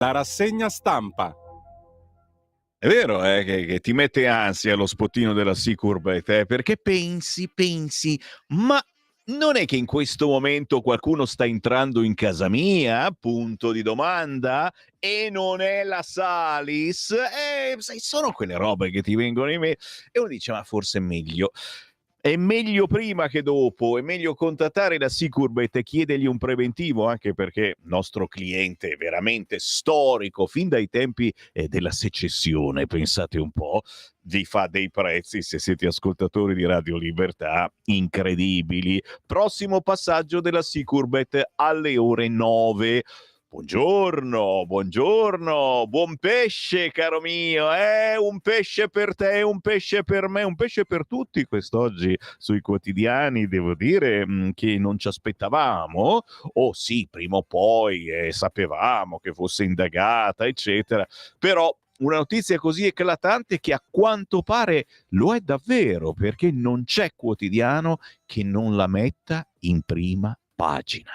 La rassegna stampa. È vero, che ti mette ansia lo spottino della Sicurbet, perché pensi, ma non è che in questo momento qualcuno sta entrando in casa mia? Punto di domanda. E non è la Salis? Sai, sono quelle robe che ti vengono in mente e uno dice, ma forse è meglio prima che dopo, è meglio contattare la Sicurbet e chiedergli un preventivo, anche perché nostro cliente veramente storico, fin dai tempi della secessione, pensate un po', vi fa dei prezzi, se siete ascoltatori di Radio Libertà, incredibili. Prossimo passaggio della Sicurbet alle ore 9. Buongiorno, buon pesce caro mio, un pesce per te, un pesce per me, un pesce per tutti quest'oggi sui quotidiani, devo dire che non ci aspettavamo, oh sì, prima o poi sapevamo che fosse indagata, eccetera, però una notizia così eclatante che a quanto pare lo è davvero, perché non c'è quotidiano che non la metta in prima pagina.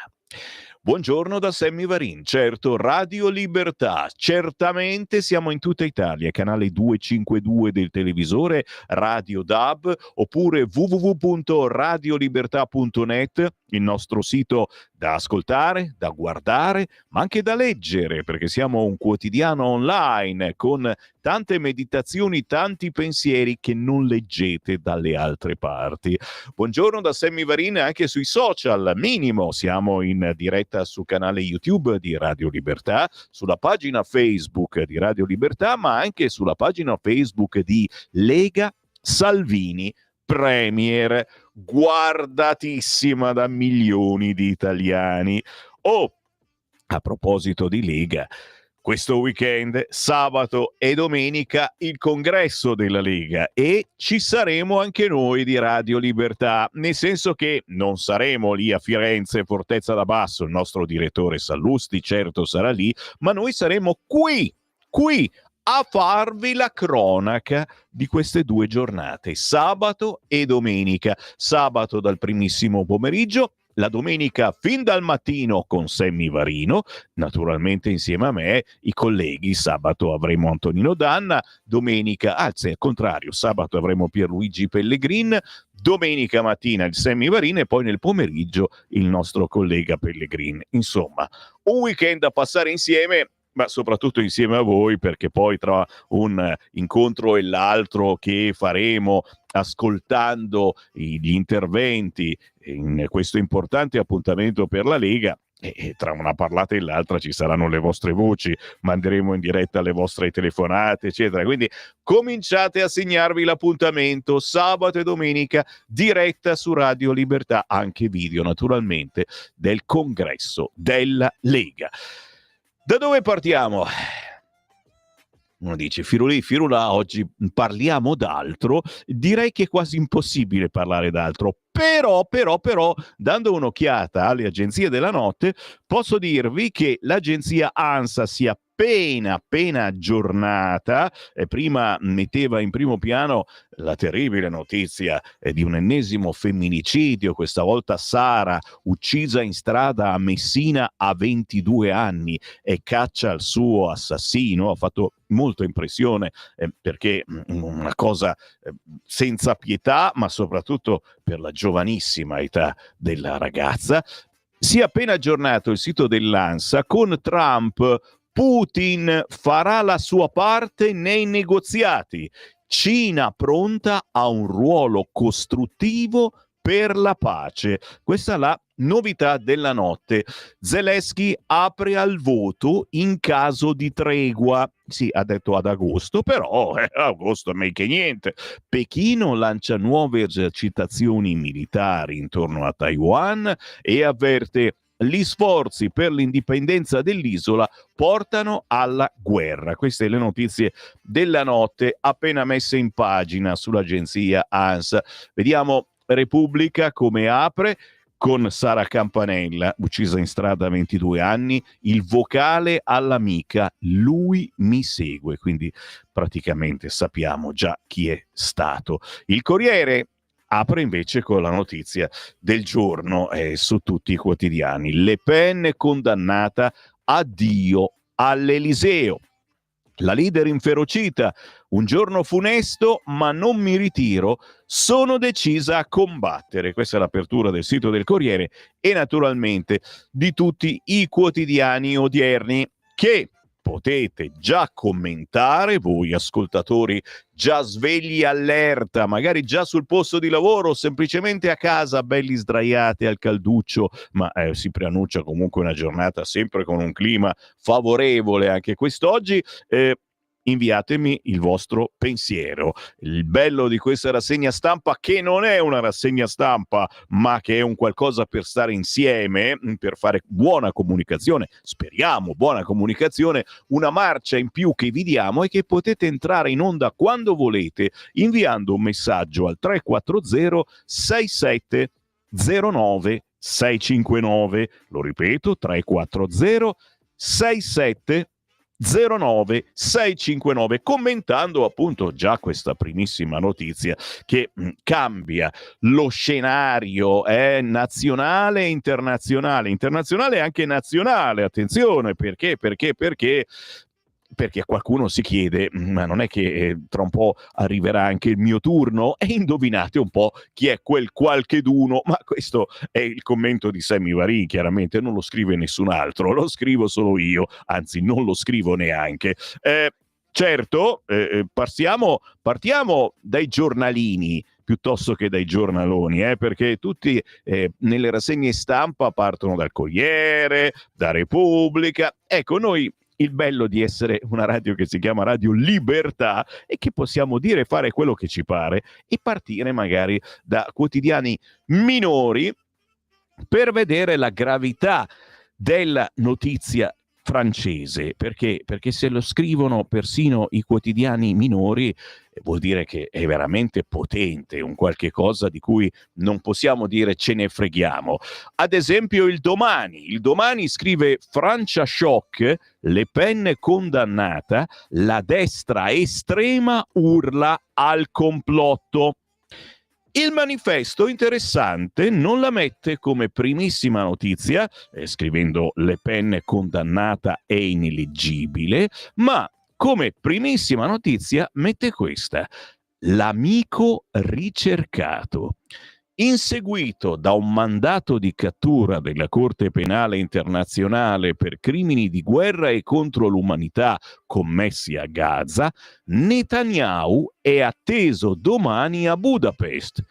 Buongiorno da Sammy Varin, certo Radio Libertà, certamente siamo in tutta Italia, canale 252 del televisore, Radio DAB oppure www.radiolibertà.net, il nostro sito da ascoltare, da guardare, ma anche da leggere, perché siamo un quotidiano online con tante meditazioni, tanti pensieri che non leggete dalle altre parti. Buongiorno da Sammy Varin anche sui social, minimo, siamo in diretta sul canale YouTube di Radio Libertà, sulla pagina Facebook di Radio Libertà, ma anche sulla pagina Facebook di Lega Salvini Premier, guardatissima da milioni di italiani. A proposito di Lega, questo weekend, sabato e domenica, il congresso della Lega e ci saremo anche noi di Radio Libertà, nel senso che non saremo lì a Firenze, Fortezza da Basso, il nostro direttore Sallusti certo sarà lì, ma noi saremo qui a farvi la cronaca di queste due giornate, sabato e domenica. Sabato dal primissimo pomeriggio, la domenica fin dal mattino con Sammy Varino, naturalmente insieme a me, i colleghi. Sabato avremo Antonino Danna, domenica, anzi al contrario, sabato avremo Pierluigi Pellegrin, domenica mattina il Sammy Varino e poi nel pomeriggio il nostro collega Pellegrin. Insomma, un weekend da passare insieme, ma soprattutto insieme a voi, perché poi tra un incontro e l'altro che faremo ascoltando gli interventi in questo importante appuntamento per la Lega, e tra una parlata e l'altra ci saranno le vostre voci, manderemo in diretta le vostre telefonate, eccetera. Quindi cominciate a segnarvi l'appuntamento sabato e domenica, diretta su Radio Libertà, anche video naturalmente, del congresso della Lega. Da dove partiamo? Uno dice, Firulì, Firula, oggi parliamo d'altro. Direi che è quasi impossibile parlare d'altro. Però, dando un'occhiata alle agenzie della notte, posso dirvi che l'agenzia ANSA si è appena aggiornata. Prima metteva in primo piano la terribile notizia di un ennesimo femminicidio, questa volta Sara, uccisa in strada a Messina a 22 anni e caccia il suo assassino. Ha fatto molta impressione perché una cosa senza pietà, ma soprattutto per la giovanissima età della ragazza. Si è appena aggiornato il sito dell'ANSA con Trump. Putin farà la sua parte nei negoziati. Cina pronta a un ruolo costruttivo per la pace. Questa è la novità della notte. Zelensky apre al voto in caso di tregua. Sì, ha detto ad agosto, però agosto non è che niente. Pechino lancia nuove esercitazioni militari intorno a Taiwan e avverte: gli sforzi per l'indipendenza dell'isola portano alla guerra. Queste le notizie della notte appena messe in pagina sull'agenzia ANSA. Vediamo Repubblica come apre con Sara Campanella, uccisa in strada a 22 anni, il vocale all'amica, lui mi segue, quindi praticamente sappiamo già chi è stato. Il Corriere apre invece con la notizia del giorno su tutti i quotidiani. Le Pen condannata, addio all'Eliseo. La leader inferocita: un giorno funesto, ma non mi ritiro, sono decisa a combattere. Questa è l'apertura del sito del Corriere e naturalmente di tutti i quotidiani odierni, che potete già commentare, voi ascoltatori già svegli allerta, magari già sul posto di lavoro, semplicemente a casa, belli sdraiati al calduccio, ma si preannuncia comunque una giornata sempre con un clima favorevole anche quest'oggi. Inviatemi il vostro pensiero. Il bello di questa rassegna stampa, che non è una rassegna stampa, ma che è un qualcosa per stare insieme, per fare buona comunicazione, speriamo buona comunicazione, una marcia in più che vi diamo, e che potete entrare in onda quando volete inviando un messaggio al 340 6709 659. Lo ripeto, 340 67 09 659, commentando appunto già questa primissima notizia che cambia lo scenario nazionale e internazionale e anche nazionale. Attenzione, perché qualcuno si chiede: ma non è che tra un po' arriverà anche il mio turno? E indovinate un po' chi è quel qualcheduno. Ma questo è il commento di Sammy Varin, chiaramente non lo scrive nessun altro, lo scrivo solo io, anzi non lo scrivo neanche. Certo, partiamo dai giornalini piuttosto che dai giornaloni, perché tutti nelle rassegne stampa partono dal Corriere, da Repubblica. Ecco, noi, il bello di essere una radio che si chiama Radio Libertà è che possiamo dire e fare quello che ci pare e partire magari da quotidiani minori per vedere la gravità della notizia francese, perché se lo scrivono persino i quotidiani minori vuol dire che è veramente potente, un qualche cosa di cui non possiamo dire ce ne freghiamo. Ad esempio il Domani scrive: Francia shock, Le Pen condannata, la destra estrema urla al complotto. Il Manifesto, interessante, non la mette come primissima notizia, scrivendo Le Pen condannata e ineleggibile, ma come primissima notizia mette questa: l'amico ricercato. Inseguito da un mandato di cattura della Corte Penale Internazionale per crimini di guerra e contro l'umanità commessi a Gaza, Netanyahu è atteso domani a Budapest.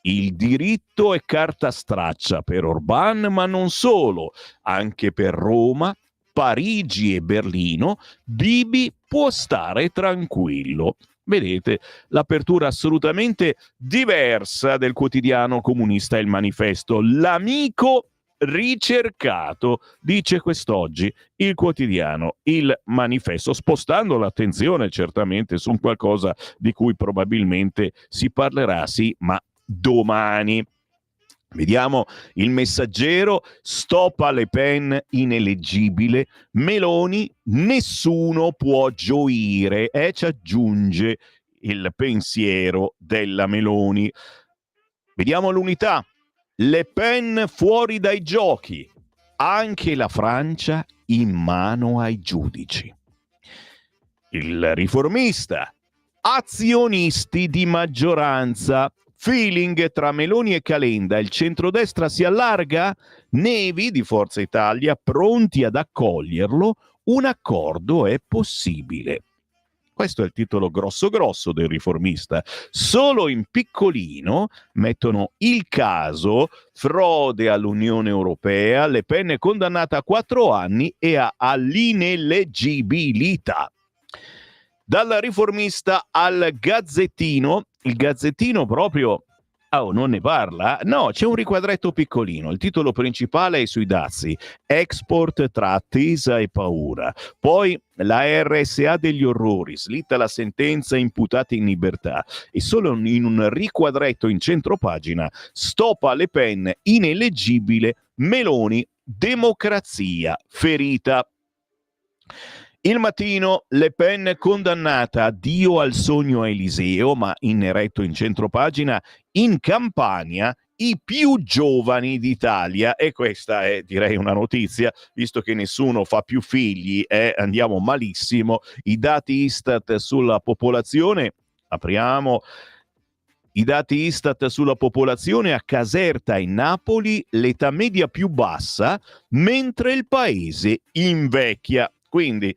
Il diritto è carta straccia per Orbán, ma non solo, anche per Roma, Parigi e Berlino. Bibi può stare tranquillo. Vedete l'apertura assolutamente diversa del quotidiano comunista Il Manifesto. L'amico ricercato, dice quest'oggi il quotidiano Il Manifesto, spostando l'attenzione certamente su qualcosa di cui probabilmente si parlerà, sì, ma domani. Vediamo Il Messaggero: stop a Le Pen ineleggibile, Meloni nessuno può gioire, ci aggiunge il pensiero della Meloni. Vediamo l'Unità: Le Pen fuori dai giochi, anche la Francia in mano ai giudici. Il Riformista: azionisti di maggioranza, feeling tra Meloni e Calenda, il centrodestra si allarga? Nevi di Forza Italia pronti ad accoglierlo, un accordo è possibile. Questo è il titolo grosso del Riformista. Solo in piccolino mettono il caso frode all'Unione Europea, Le Pen è condannata a 4 anni e all'ineleggibilità. Dal Riformista al Gazzettino, il Gazzettino proprio non ne parla? No, c'è un riquadretto piccolino. Il titolo principale è sui dazi: export tra attesa e paura. Poi la RSA degli orrori, slitta la sentenza, imputati in libertà. E solo in un riquadretto in centropagina: stop a Le Pen ineleggibile, Meloni democrazia ferita. Il Mattino: Le Pen condannata, addio al sogno a Eliseo, ma in eretto in centropagina: in Campania i più giovani d'Italia, e questa è, direi, una notizia, visto che nessuno fa più figli e andiamo malissimo. I dati Istat sulla popolazione, apriamo i dati Istat sulla popolazione: a Caserta e Napoli l'età media più bassa, mentre il paese invecchia. Quindi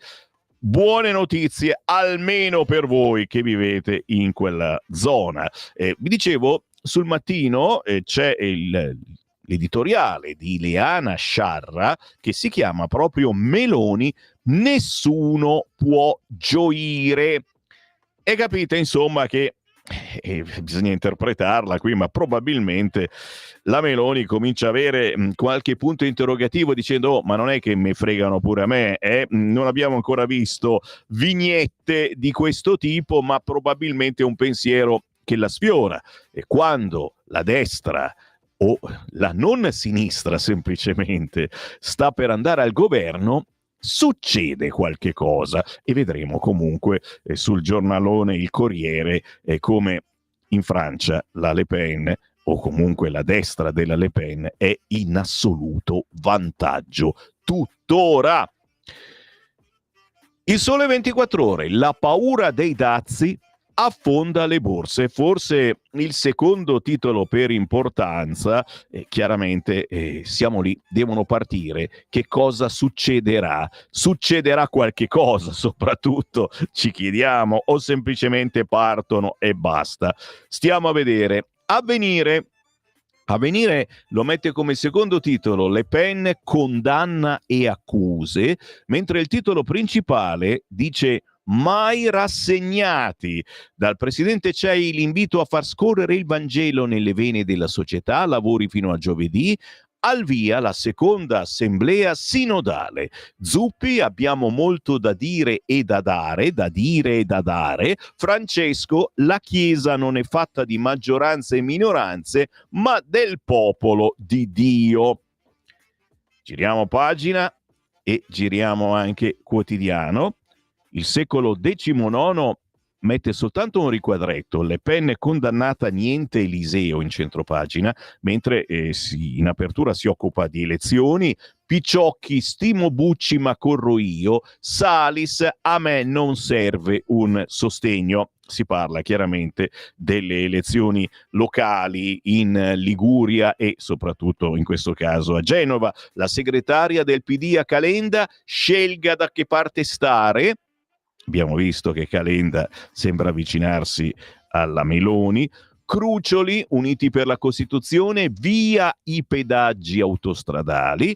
buone notizie, almeno per voi che vivete in quella zona. Vi dicevo, sul Mattino c'è l'editoriale di Leana Sciarra che si chiama proprio Meloni, nessuno può gioire. E capite, insomma, che bisogna interpretarla qui, ma probabilmente la Meloni comincia a avere qualche punto interrogativo, dicendo: oh, ma non è che mi fregano pure a me, non abbiamo ancora visto vignette di questo tipo, ma probabilmente è un pensiero che la sfiora. E quando la destra, o la non sinistra semplicemente, sta per andare al governo, succede qualche cosa, e vedremo comunque sul giornalone Il Corriere come in Francia la Le Pen, o comunque la destra della Le Pen, è in assoluto vantaggio tuttora. Il Sole 24 Ore: la paura dei dazi affonda le borse. Forse il secondo titolo per importanza. Chiaramente siamo lì, devono partire. Che cosa succederà? Succederà qualche cosa, soprattutto ci chiediamo, o semplicemente partono e basta? Stiamo a vedere. Avvenire lo mette come secondo titolo: Le Pen condanna e accuse, mentre il titolo principale dice: mai rassegnati. Dal presidente CEI l'invito a far scorrere il Vangelo nelle vene della società, lavori fino a giovedì. Al via la seconda assemblea sinodale. Zuppi: abbiamo molto da dire e da dare, da dire e da dare. Francesco: la Chiesa non è fatta di maggioranze e minoranze, ma del popolo di Dio. Giriamo pagina e giriamo anche Quotidiano. Il Secolo XIX mette soltanto un riquadretto: Le Pen condannata, niente Eliseo, in centropagina, mentre in apertura si occupa di elezioni. Picciocchi: stimo Bucci ma corro io. Salis: a me non serve un sostegno. Si parla chiaramente delle elezioni locali in Liguria e soprattutto in questo caso a Genova. La segretaria del PD a Calenda: scelga da che parte stare. Abbiamo visto che Calenda sembra avvicinarsi alla Meloni. Crucioli: uniti per la Costituzione, via i pedaggi autostradali.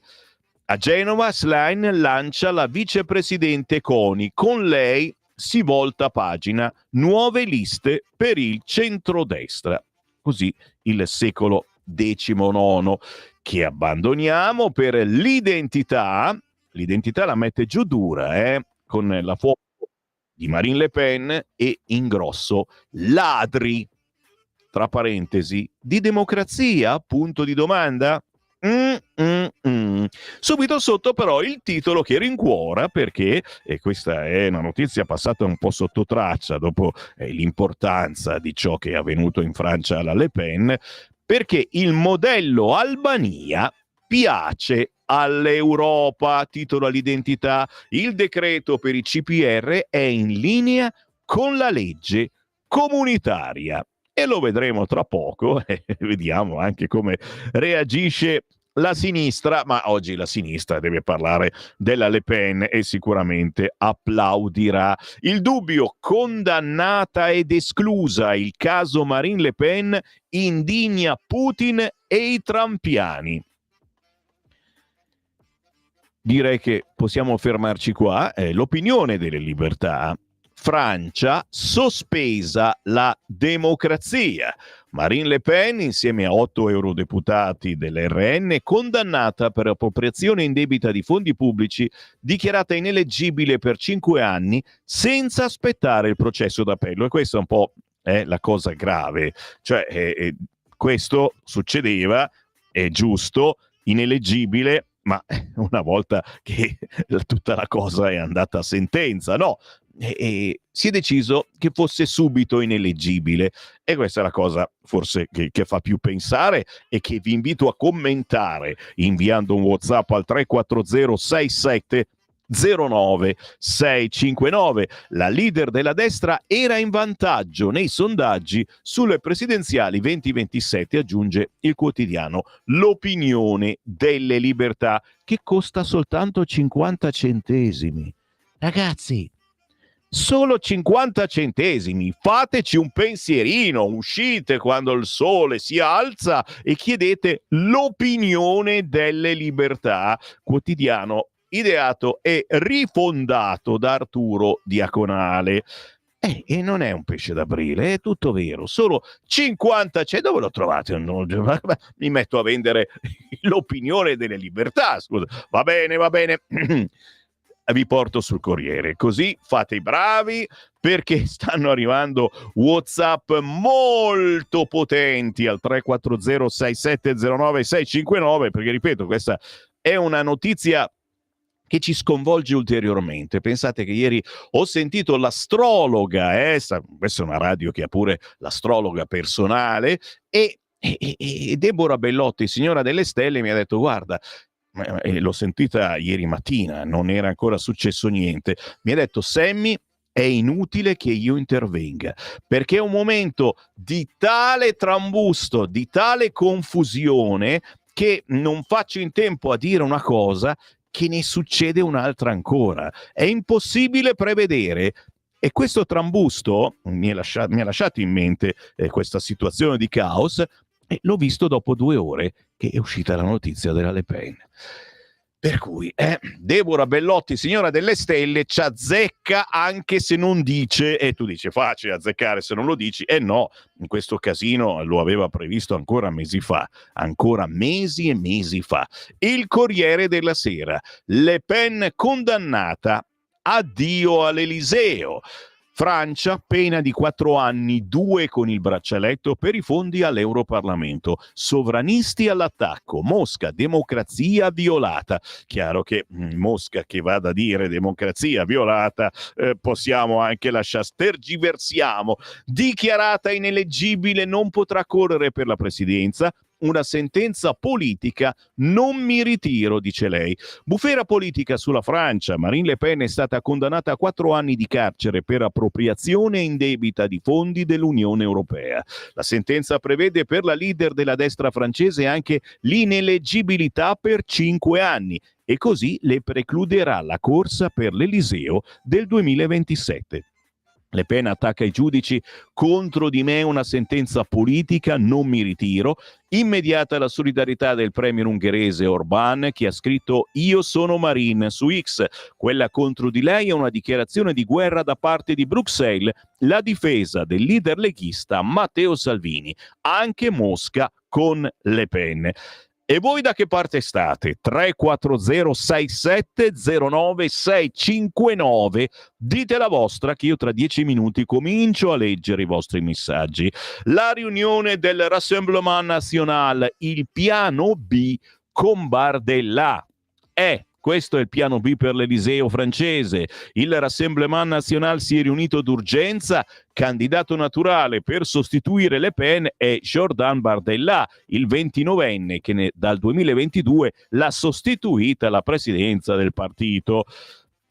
A Genova Schlein lancia la vicepresidente Coni, con lei si volta pagina, nuove liste per il centrodestra. Così il Secolo XIX, che abbandoniamo per l'identità. L'identità la mette giù dura, con la foto di Marine Le Pen e in grosso: ladri, tra parentesi, di democrazia? Punto di domanda. Subito sotto però il titolo che rincuora, perché, e questa è una notizia passata un po' sotto traccia dopo l'importanza di ciò che è avvenuto in Francia alla Le Pen, perché il modello Albania piace all'Europa. Titolo all'identità: il decreto per i CPR è in linea con la legge comunitaria. E lo vedremo tra poco, vediamo anche come reagisce la sinistra, ma oggi la sinistra deve parlare della Le Pen e sicuramente applaudirà. Il Dubbio: condannata ed esclusa, il caso Marine Le Pen indigna Putin e i trampiani. Direi che possiamo fermarci qua. L'opinione delle libertà: Francia, sospesa la democrazia. Marine Le Pen, insieme a 8 eurodeputati dell'RN, condannata per appropriazione indebita di fondi pubblici, dichiarata ineleggibile per 5 anni senza aspettare il processo d'appello. E questa è un po' la cosa grave. Cioè, questo succedeva, è giusto, ineleggibile, ma una volta che tutta la cosa è andata a sentenza. No, e si è deciso che fosse subito ineleggibile, e questa è la cosa forse che fa più pensare e che vi invito a commentare inviando un WhatsApp al 340 67 09 659. La leader della destra era in vantaggio nei sondaggi sulle presidenziali 2027, aggiunge il quotidiano L'Opinione delle Libertà, che costa soltanto 50 centesimi. Ragazzi, solo 50 centesimi, fateci un pensierino, uscite quando il sole si alza e chiedete L'Opinione delle Libertà, quotidiano ideato e rifondato da Arturo Diaconale. E non è un pesce d'aprile, è tutto vero, solo 50 c'è. Dove lo trovate? Mi metto a vendere L'Opinione delle Libertà, scusa. Va bene. Vi porto sul Corriere, così fate i bravi, perché stanno arrivando WhatsApp molto potenti al 340 6709 659, perché ripeto, questa è una notizia che ci sconvolge ulteriormente. Pensate che ieri ho sentito l'astrologa, questa è una radio che ha pure l'astrologa personale, e Deborah Bellotti, signora delle stelle, mi ha detto: guarda, l'ho sentita ieri mattina, non era ancora successo niente, mi ha detto: Sammy, è inutile che io intervenga, perché è un momento di tale trambusto, di tale confusione, che non faccio in tempo a dire una cosa che ne succede un'altra ancora. È impossibile prevedere. E questo trambusto mi ha lasciato in mente questa situazione di caos, e l'ho visto dopo 2 ore che è uscita la notizia della Le Pen. Per cui Deborah Bellotti, signora delle stelle, ci azzecca anche se non dice, e tu dici facile azzeccare se non lo dici, e no, in questo casino lo aveva previsto ancora mesi e mesi fa. Il Corriere della Sera, Le Pen condannata, addio all'Eliseo. Francia, pena di 4 anni, 2 con il braccialetto per i fondi all'Europarlamento. Sovranisti all'attacco. Mosca, democrazia violata. Chiaro che Mosca che vada a dire democrazia violata, possiamo anche lasciare, tergiversiamo. Dichiarata ineleggibile, non potrà correre per la presidenza. Una sentenza politica, non mi ritiro, dice lei. Bufera politica sulla Francia. Marine Le Pen è stata condannata a 4 anni di carcere per appropriazione indebita di fondi dell'Unione Europea. La sentenza prevede per la leader della destra francese anche l'ineleggibilità per 5 anni e così le precluderà la corsa per l'Eliseo del 2027. Le Pen attacca i giudici: contro di me una sentenza politica, non mi ritiro. Immediata la solidarietà del premier ungherese Orbán, che ha scritto "Io sono Marine" su X. Quella contro di lei è una dichiarazione di guerra da parte di Bruxelles, la difesa del leader leghista Matteo Salvini. Anche Mosca con Le Pen. E voi da che parte state? 340 67 09 659. Dite la vostra, che io tra 10 minuti comincio a leggere i vostri messaggi. La riunione del Rassemblement National, il piano B con Bardella. Questo è il piano B per l'Eliseo francese. Il Rassemblement National si è riunito d'urgenza. Candidato naturale per sostituire Le Pen è Jordan Bardella, il 29enne che dal 2022 l'ha sostituita alla presidenza del partito.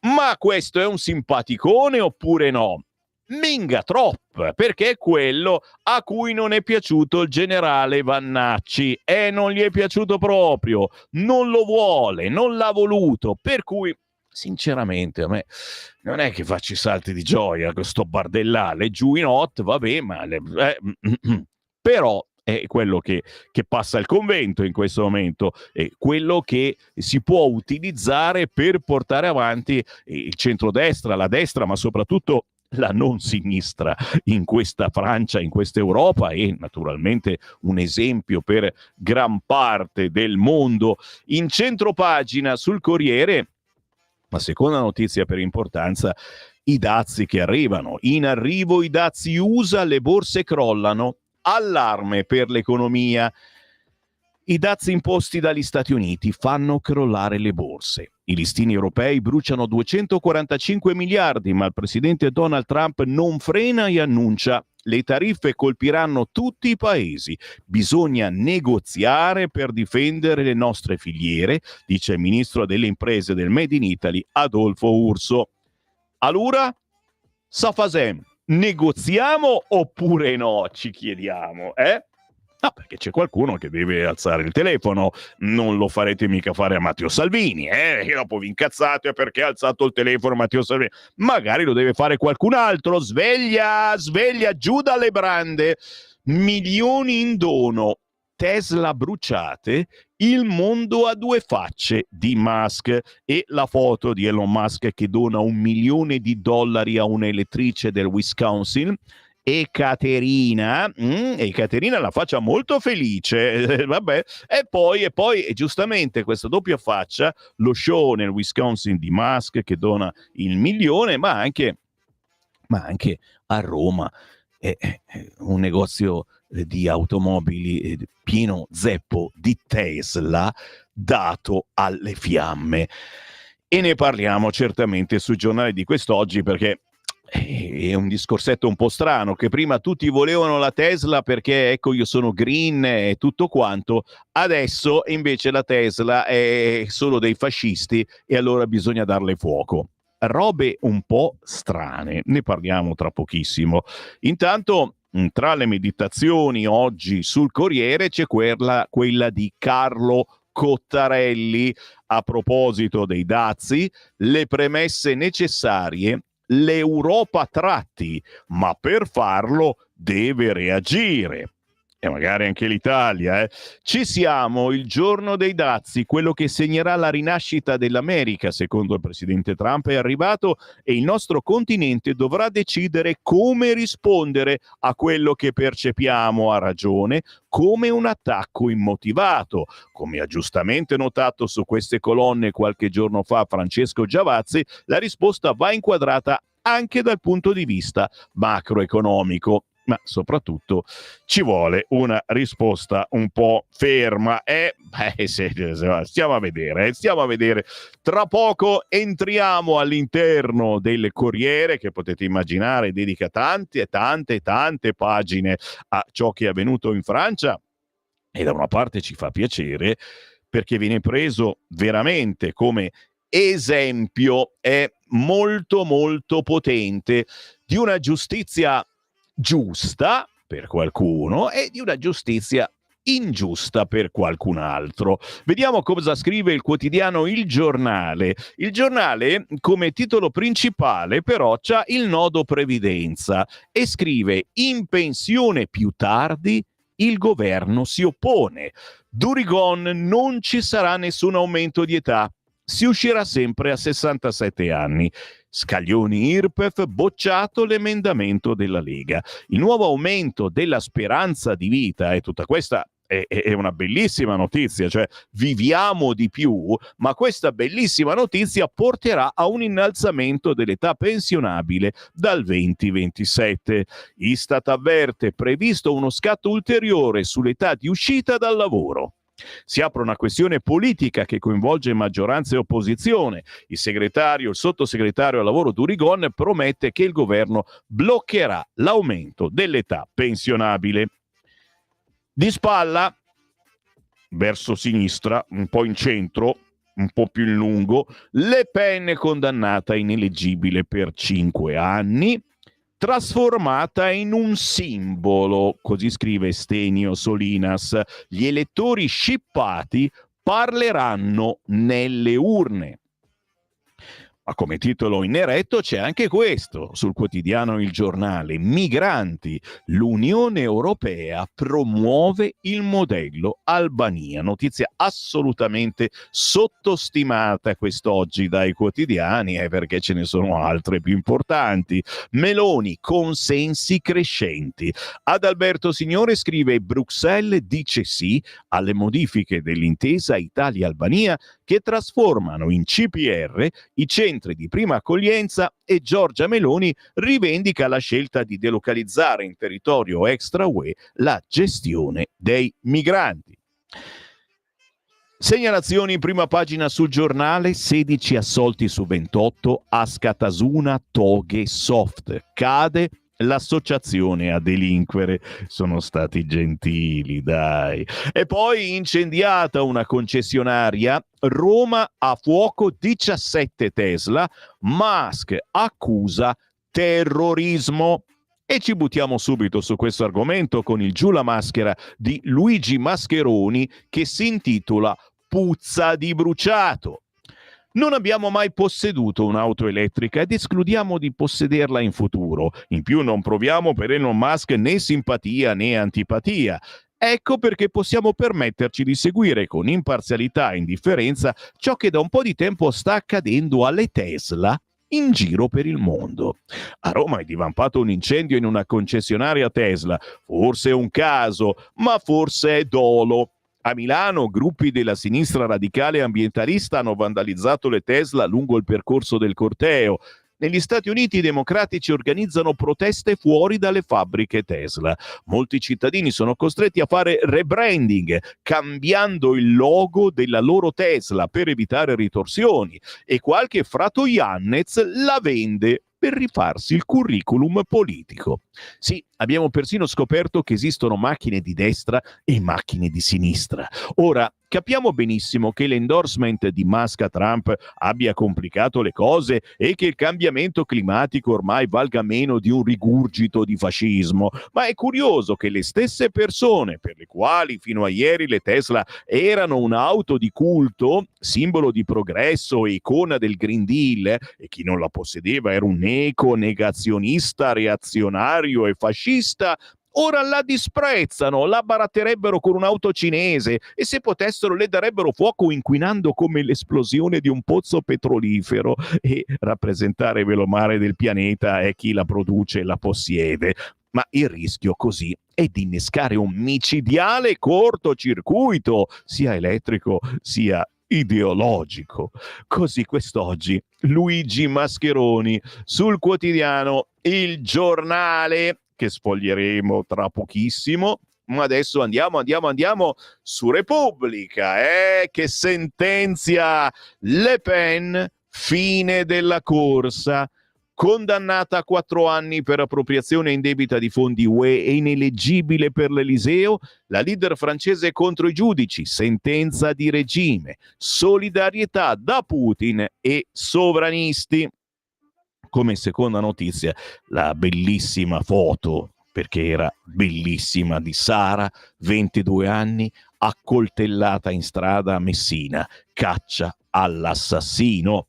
Ma questo è un simpaticone oppure no? Minga troppo, perché è quello a cui non è piaciuto il generale Vannacci, e non gli è piaciuto proprio, non lo vuole, non l'ha voluto, per cui sinceramente a me non è che faccio i salti di gioia questo Bardella, le giù in hot, vabbè, ma però è quello che passa il convento in questo momento, è quello che si può utilizzare per portare avanti il centrodestra, la destra, ma soprattutto la non sinistra in questa Francia, in questa Europa, e naturalmente un esempio per gran parte del mondo. In centropagina sul Corriere, la seconda notizia per importanza, i dazi che arrivano. In arrivo i dazi USA, le borse crollano. Allarme per l'economia. I dazi imposti dagli Stati Uniti fanno crollare le borse. I listini europei bruciano 245 miliardi, ma il presidente Donald Trump non frena e annuncia: le tariffe colpiranno tutti i paesi. Bisogna negoziare per difendere le nostre filiere, dice il ministro delle imprese del Made in Italy, Adolfo Urso. Allora, Safasem, negoziamo oppure no? Ci chiediamo, eh? No, perché c'è qualcuno che deve alzare il telefono. Non lo farete mica fare a Matteo Salvini, che dopo vi incazzate perché ha alzato il telefono Matteo Salvini. Magari lo deve fare qualcun altro. Sveglia, sveglia, giù dalle brande. Milioni in dono. Tesla bruciate, il mondo ha due facce di Musk, e la foto di Elon Musk che dona $1 milione a un'elettrice del Wisconsin. E Caterina la faccia molto felice, vabbè, e poi giustamente questa doppia faccia, lo show nel Wisconsin di Musk che dona il milione, ma anche a Roma un negozio di automobili pieno zeppo di Tesla dato alle fiamme. E ne parliamo certamente sui giornali di quest'oggi, perché è un discorsetto un po' strano, che prima tutti volevano la Tesla perché, ecco, io sono green e tutto quanto, adesso invece la Tesla è solo dei fascisti e allora bisogna darle fuoco. Robe un po' strane, ne parliamo tra pochissimo. Intanto, tra le meditazioni oggi sul Corriere c'è quella di Carlo Cottarelli a proposito dei dazi: le premesse necessarie l'Europa tratti, ma per farlo deve reagire. E magari anche l'Italia. Ci siamo, il giorno dei dazi, quello che segnerà la rinascita dell'America, secondo il presidente Trump, è arrivato, e il nostro continente dovrà decidere come rispondere a quello che percepiamo, a ragione, come un attacco immotivato. Come ha giustamente notato su queste colonne qualche giorno fa Francesco Giavazzi, la risposta va inquadrata anche dal punto di vista macroeconomico. Ma soprattutto ci vuole una risposta un po' ferma. Stiamo a vedere. Tra poco entriamo all'interno del Corriere, che potete immaginare dedica tante pagine a ciò che è avvenuto in Francia, e da una parte ci fa piacere perché viene preso veramente come esempio, è molto molto potente, di una giustizia giusta per qualcuno e di una giustizia ingiusta per qualcun altro. Vediamo cosa scrive il quotidiano Il Giornale. Il Giornale, come titolo principale, però c'ha il nodo previdenza e scrive: in pensione più tardi, il governo si oppone. Durigon, non ci sarà nessun aumento di età. Si uscirà sempre a 67 anni. Scaglioni IRPEF, bocciato l'emendamento della Lega. Il nuovo aumento della speranza di vita, e tutta questa è una bellissima notizia, cioè viviamo di più, ma questa bellissima notizia porterà a un innalzamento dell'età pensionabile dal 2027. Istat avverte: previsto uno scatto ulteriore sull'età di uscita dal lavoro. Si apre una questione politica che coinvolge maggioranza e opposizione. Il sottosegretario al lavoro Durigon promette che il governo bloccherà l'aumento dell'età pensionabile. Di spalla, verso sinistra, un po' in centro, un po' più in lungo, Le Pen condannata ineleggibile per 5 anni. Trasformata in un simbolo, così scrive Stenio Solinas. Gli elettori scippati parleranno nelle urne. Ma come titolo in eretto c'è anche questo sul quotidiano Il Giornale: migranti, l'Unione Europea promuove il modello Albania. Notizia assolutamente sottostimata quest'oggi dai quotidiani, perché ce ne sono altre più importanti. Meloni, consensi crescenti. Adalberto Signore scrive: Bruxelles dice sì alle modifiche dell'intesa Italia-Albania che trasformano in CPR i centri di prima accoglienza, e Giorgia Meloni rivendica la scelta di delocalizzare in territorio extra UE la gestione dei migranti. Segnalazioni in prima pagina sul giornale: 16 assolti su 28 a Scatasuna Toghe Soft. Cade l'associazione a delinquere. Sono stati gentili, dai. E poi incendiata una concessionaria. Roma a fuoco 17 Tesla. Musk accusa terrorismo. E ci buttiamo subito su questo argomento con il Giù la maschera di Luigi Mascheroni, che si intitola Puzza di bruciato. Non abbiamo mai posseduto un'auto elettrica ed escludiamo di possederla in futuro. In più non proviamo per Elon Musk né simpatia né antipatia. Ecco perché possiamo permetterci di seguire con imparzialità e indifferenza ciò che da un po' di tempo sta accadendo alle Tesla in giro per il mondo. A Roma è divampato un incendio in una concessionaria Tesla. Forse è un caso, ma forse è dolo. A Milano, gruppi della sinistra radicale e ambientalista hanno vandalizzato le Tesla lungo il percorso del corteo. Negli Stati Uniti i democratici organizzano proteste fuori dalle fabbriche Tesla. Molti cittadini sono costretti a fare rebranding, cambiando il logo della loro Tesla per evitare ritorsioni, e qualche fratoiannez la vende per rifarsi il curriculum politico. Sì, abbiamo persino scoperto che esistono macchine di destra e macchine di sinistra. Ora, capiamo benissimo che l'endorsement di Musk a Trump abbia complicato le cose e che il cambiamento climatico ormai valga meno di un rigurgito di fascismo, ma è curioso che le stesse persone per le quali fino a ieri le Tesla erano un'auto di culto, simbolo di progresso e icona del Green Deal, e chi non la possedeva era un eco-negazionista, reazionario e fascista, ora la disprezzano, la baratterebbero con un'auto cinese e se potessero le darebbero fuoco inquinando come l'esplosione di un pozzo petrolifero, e rappresentare velomare del pianeta è chi la produce e la possiede. Ma il rischio così è di innescare un micidiale cortocircuito, sia elettrico sia ideologico. Così quest'oggi Luigi Mascheroni sul quotidiano Il Giornale, che sfoglieremo tra pochissimo. Ma adesso andiamo su Repubblica, che sentenzia Le Pen, fine della corsa. Condannata a 4 anni per appropriazione indebita di fondi UE e ineleggibile per l'Eliseo, la leader francese contro i giudici, sentenza di regime, solidarietà da Putin e sovranisti. Come seconda notizia, la bellissima foto, perché era bellissima, di Sara, 22 anni, accoltellata in strada a Messina, caccia all'assassino.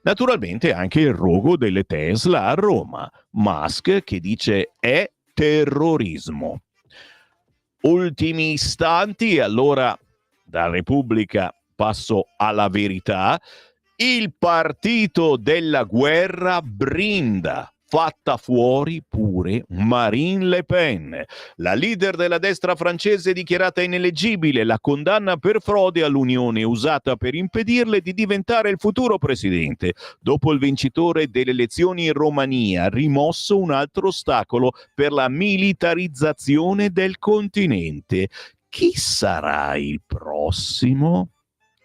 Naturalmente anche il rogo delle Tesla a Roma, Musk che dice è terrorismo. Ultimi istanti, e allora da Repubblica passo alla Verità. Il partito della guerra brinda, fatta fuori pure Marine Le Pen. La leader della destra francese dichiarata ineleggibile, la condanna per frode all'Unione usata per impedirle di diventare il futuro presidente. Dopo il vincitore delle elezioni in Romania, rimosso un altro ostacolo per la militarizzazione del continente. Chi sarà il prossimo?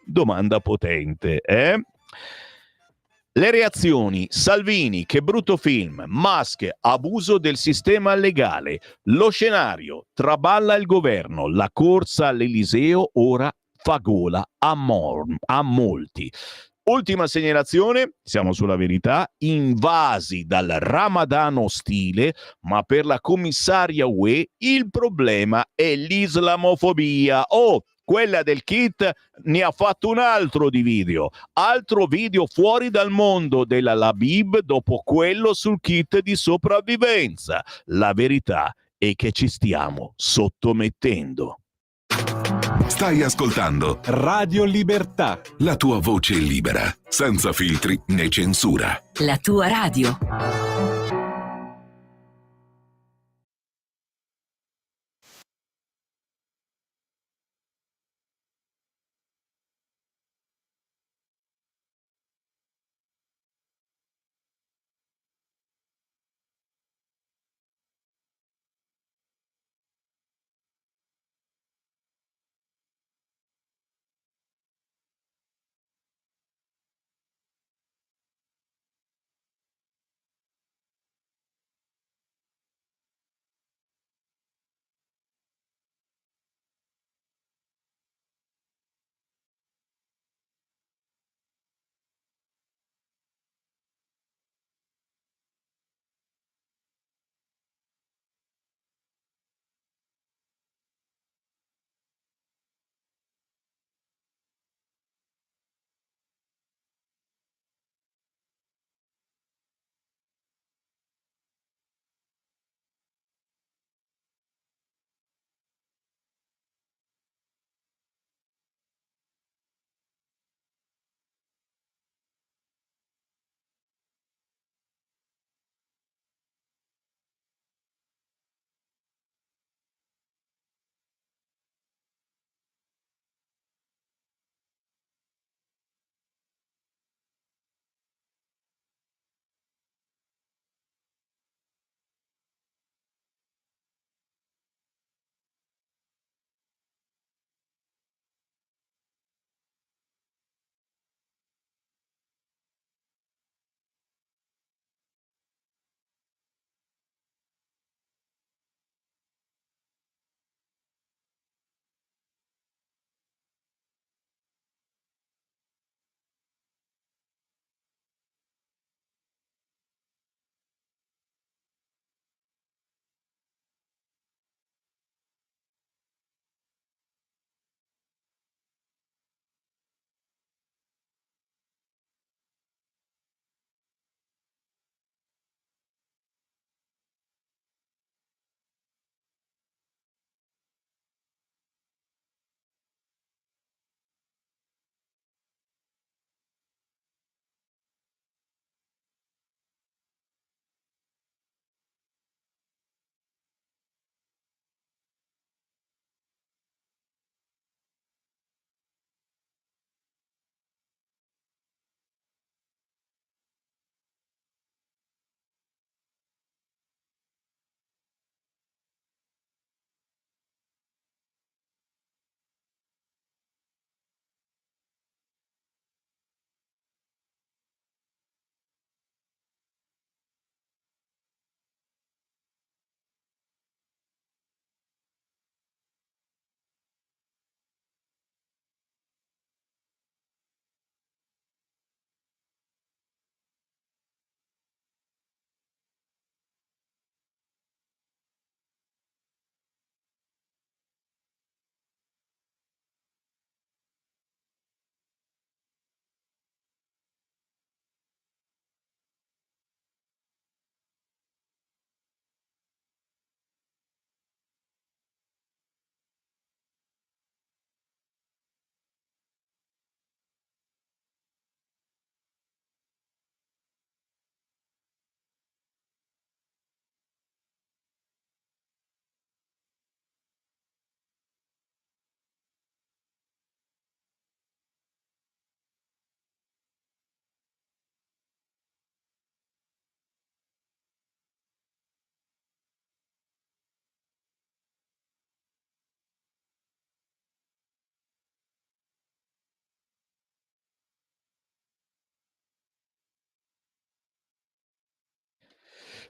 Domanda potente, eh? Le reazioni: Salvini, che brutto film, Musk, abuso del sistema legale, lo scenario, traballa il governo, la corsa all'Eliseo ora fa gola a molti. Ultima segnalazione, siamo sulla Verità: invasi dal Ramadan ostile, ma per la commissaria UE il problema è l'islamofobia. Oh, quella del kit ne ha fatto un altro di video. Altro video fuori dal mondo della Labib dopo quello sul kit di sopravvivenza. La verità è che ci stiamo sottomettendo. Stai ascoltando Radio Libertà, la tua voce libera, senza filtri né censura. La tua radio.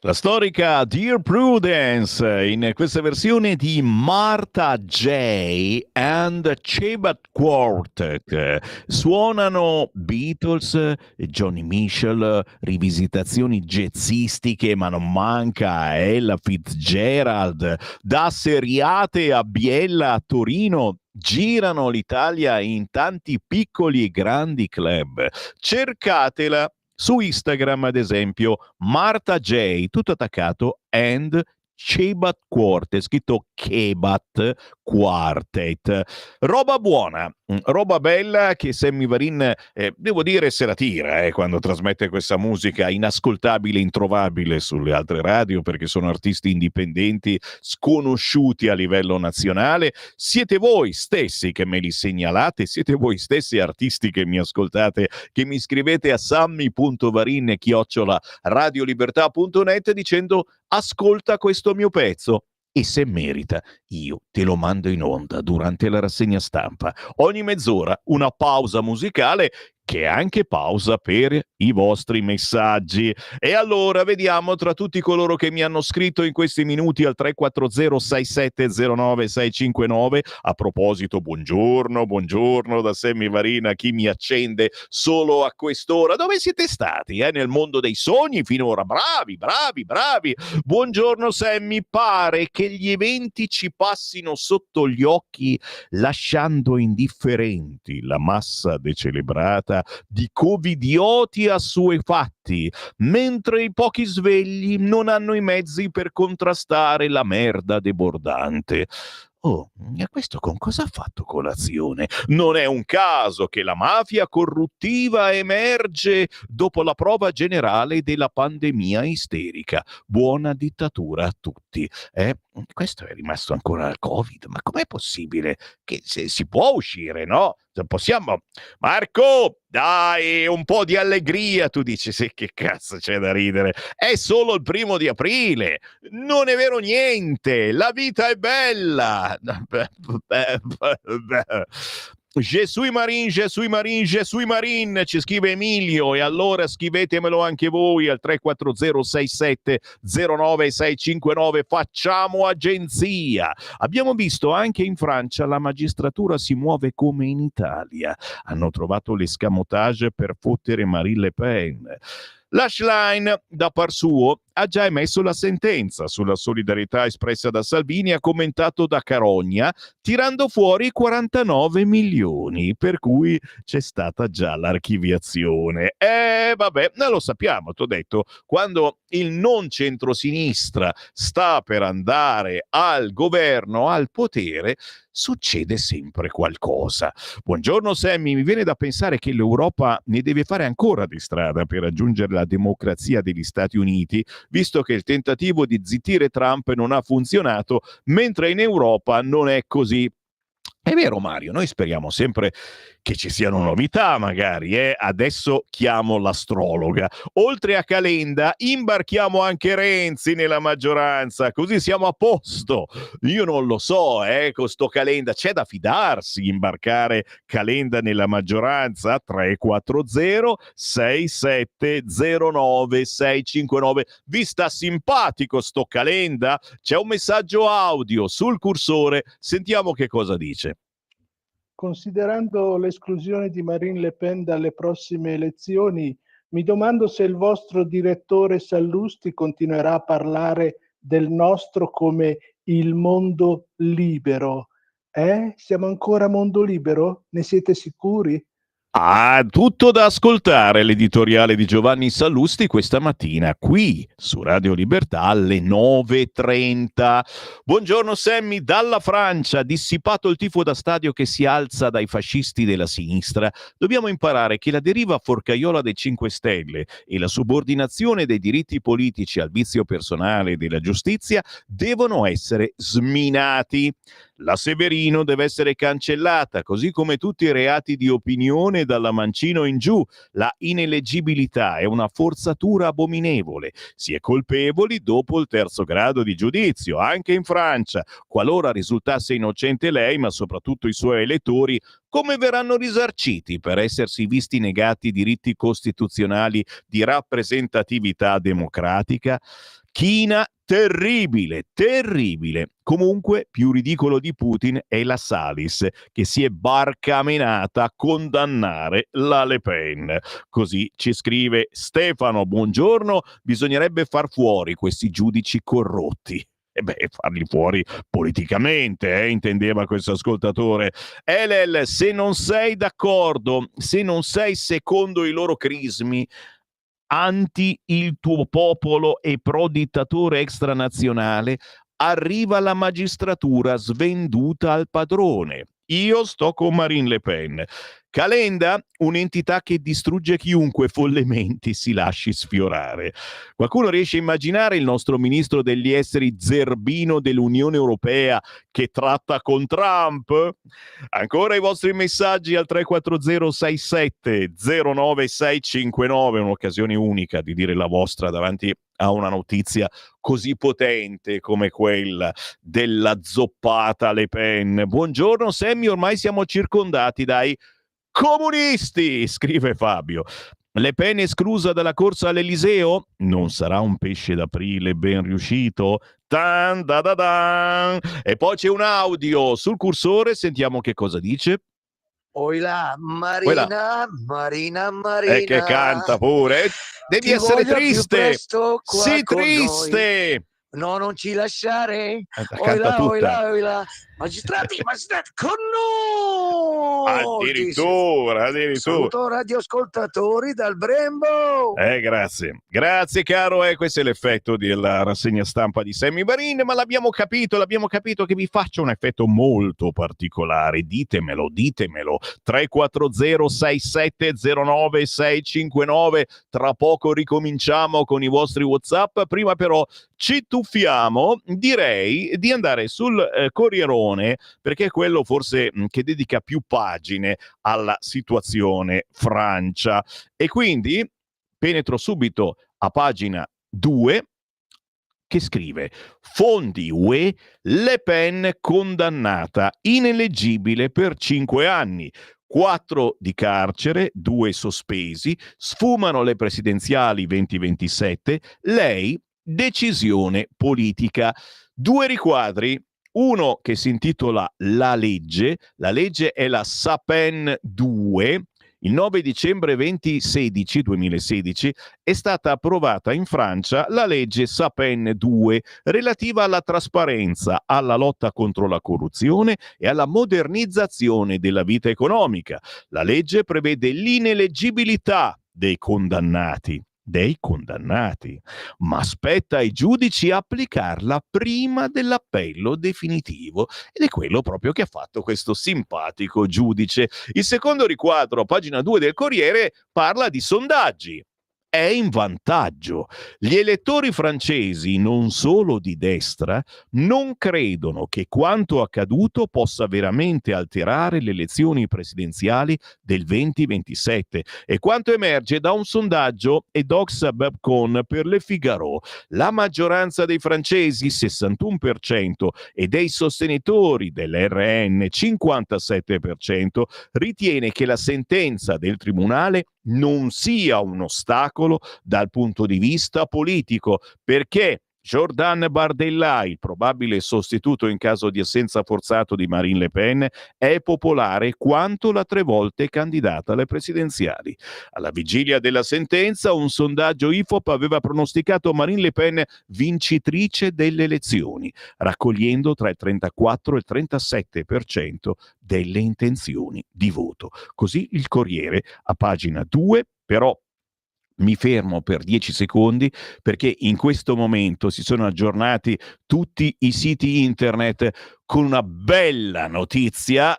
La storica Dear Prudence in questa versione di Martha J. and Chebat Quartet. Suonano Beatles, Johnny Mitchell, rivisitazioni jazzistiche, ma non manca Ella Fitzgerald. Da Seriate a Biella a Torino girano l'Italia in tanti piccoli e grandi club. Cercatela su Instagram, ad esempio, Martha J, tutto attaccato, and Chebat Quartet, scritto Kebat Quartet. Roba buona, roba bella che Sammy Varin, devo dire, se la tira quando trasmette questa musica inascoltabile, introvabile sulle altre radio, perché sono artisti indipendenti, sconosciuti a livello nazionale. Siete voi stessi che me li segnalate, siete voi stessi artisti che mi ascoltate, che mi scrivete a sammy.varin@radiolibertà.net dicendo ascolta questo mio pezzo. E se merita, io te lo mando in onda durante la rassegna stampa. Ogni mezz'ora una pausa musicale che è anche pausa per i vostri messaggi. E allora vediamo tra tutti coloro che mi hanno scritto in questi minuti al 340-6709-659. A proposito, buongiorno da Sammy Varina, chi mi accende solo a quest'ora. Dove siete stati? Nel mondo dei sogni finora? Bravi. Buongiorno Sammy, pare che gli eventi ci passino sotto gli occhi lasciando indifferenti la massa decelebrata di covidioti assuefatti, mentre i pochi svegli non hanno i mezzi per contrastare la merda debordante. Oh, e questo con cosa ha fatto colazione? Non è un caso che la mafia corruttiva emerge dopo la prova generale della pandemia isterica. Buona dittatura a tutti. Questo è rimasto ancora al Covid, ma com'è possibile che si può uscire, no? Possiamo... Marco, dai, un po' di allegria, tu dici, sì, che cazzo c'è da ridere? È solo il 1 aprile, non è vero niente, la vita è bella. Je suis Marin, ci scrive Emilio, e allora scrivetemelo anche voi al 340-6709-659, facciamo agenzia. Abbiamo visto anche in Francia la magistratura si muove come in Italia, hanno trovato l'escamotage per fottere Marine Le Pen. L'Ashline, da par suo, ha già emesso la sentenza sulla solidarietà espressa da Salvini, ha commentato da Carogna, tirando fuori 49 milioni, per cui c'è stata già l'archiviazione. Vabbè, lo sappiamo, t'ho detto, quando il non centrosinistra sta per andare al governo, al potere, succede sempre qualcosa. Buongiorno Sammy, mi viene da pensare che l'Europa ne deve fare ancora di strada per raggiungere la democrazia degli Stati Uniti, visto che il tentativo di zittire Trump non ha funzionato, mentre in Europa non è così. È vero Mario, noi speriamo sempre che ci siano novità magari, Adesso chiamo l'astrologa. Oltre a Calenda, imbarchiamo anche Renzi nella maggioranza, così siamo a posto. Io non lo so, con sto Calenda, c'è da fidarsi imbarcare Calenda nella maggioranza? 340-6709-659. Vi sta simpatico sto Calenda? C'è un messaggio audio sul cursore, sentiamo che cosa dice. Considerando l'esclusione di Marine Le Pen dalle prossime elezioni, mi domando se il vostro direttore Sallusti continuerà a parlare del nostro come il mondo libero. Siamo ancora mondo libero? Ne siete sicuri? Tutto da ascoltare l'editoriale di Giovanni Sallusti questa mattina qui su Radio Libertà alle 9:30. Buongiorno Sammy, dalla Francia, dissipato il tifo da stadio che si alza dai fascisti della sinistra, dobbiamo imparare che la deriva forcaiola dei 5 Stelle e la subordinazione dei diritti politici al vizio personale e della giustizia devono essere sminati. La Severino deve essere cancellata, così come tutti i reati di opinione dalla Mancino in giù. La ineleggibilità è una forzatura abominevole. Si è colpevoli dopo il 3° grado di giudizio, anche in Francia. Qualora risultasse innocente lei, ma soprattutto i suoi elettori, come verranno risarciti per essersi visti negati i diritti costituzionali di rappresentatività democratica? china terribile, terribile. Comunque, più ridicolo di Putin è la Salis, che si è barcamenata a condannare la Le Pen. Così ci scrive Stefano, buongiorno, bisognerebbe far fuori questi giudici corrotti. E beh, farli fuori politicamente, intendeva questo ascoltatore. Elel, se non sei d'accordo, se non sei secondo i loro crismi, anti il tuo popolo e pro dittatore extranazionale, arriva la magistratura svenduta al padrone. Io sto con Marine Le Pen. Calenda, un'entità che distrugge chiunque follemente si lasci sfiorare. Qualcuno riesce a immaginare il nostro ministro degli esteri zerbino dell'Unione Europea che tratta con Trump? Ancora i vostri messaggi al 340 67 09 659, un'occasione unica di dire la vostra davanti a una notizia così potente come quella della zoppata Le Pen. Buongiorno Sammy, ormai siamo circondati dai comunisti, scrive Fabio. Le Pen esclusa dalla corsa all'Eliseo? Non sarà un pesce d'aprile ben riuscito? Tan da da dan. E poi c'è un audio sul cursore, sentiamo che cosa dice. Oilà, Oilà. Marina. E che canta pure. Devi Ti essere voglio più triste. presto qua Sii con triste. No, non ci lasciare. Canta tutta. Oilà. Magistrati con noi. Addirittura. Saluto radioascoltatori dal Brembo. Grazie caro, questo è l'effetto della rassegna stampa di Sammy Varin, ma l'abbiamo capito che vi faccia un effetto molto particolare, ditemelo, 340 6709 659, tra poco ricominciamo con i vostri WhatsApp, prima però ci tuffiamo, direi di andare sul Corrierone, perché è quello forse che dedica più pagine alla situazione Francia, e quindi penetro subito a pagina 2 che scrive: fondi UE, Le Pen condannata, ineleggibile per 5 anni. 4 di carcere, 2 sospesi, sfumano le presidenziali 2027, lei decisione politica. 2 riquadri, uno che si intitola la legge è la Sapin 2. Il 9 dicembre 2016 è stata approvata in Francia la legge Sapin 2 relativa alla trasparenza, alla lotta contro la corruzione e alla modernizzazione della vita economica. La legge prevede l'ineleggibilità dei condannati, ma aspetta ai giudici applicarla prima dell'appello definitivo, ed è quello proprio che ha fatto questo simpatico giudice. Il secondo riquadro, pagina 2 del Corriere, parla di sondaggi. È in vantaggio. Gli elettori francesi, non solo di destra, non credono che quanto accaduto possa veramente alterare le elezioni presidenziali del 2027. E quanto emerge da un sondaggio Edoxa-Babcon per Le Figaro. La maggioranza dei francesi, 61%, e dei sostenitori dell'RN, 57%, ritiene che la sentenza del tribunale non sia un ostacolo dal punto di vista politico, perché Jordan Bardella, il probabile sostituto in caso di assenza forzato di Marine Le Pen, è popolare quanto la 3 volte candidata alle presidenziali. Alla vigilia della sentenza, un sondaggio IFOP aveva pronosticato Marine Le Pen vincitrice delle elezioni, raccogliendo tra il 34 e il 37% delle intenzioni di voto. Così il Corriere a pagina 2, però mi fermo per 10 secondi perché in questo momento si sono aggiornati tutti i siti internet con una bella notizia,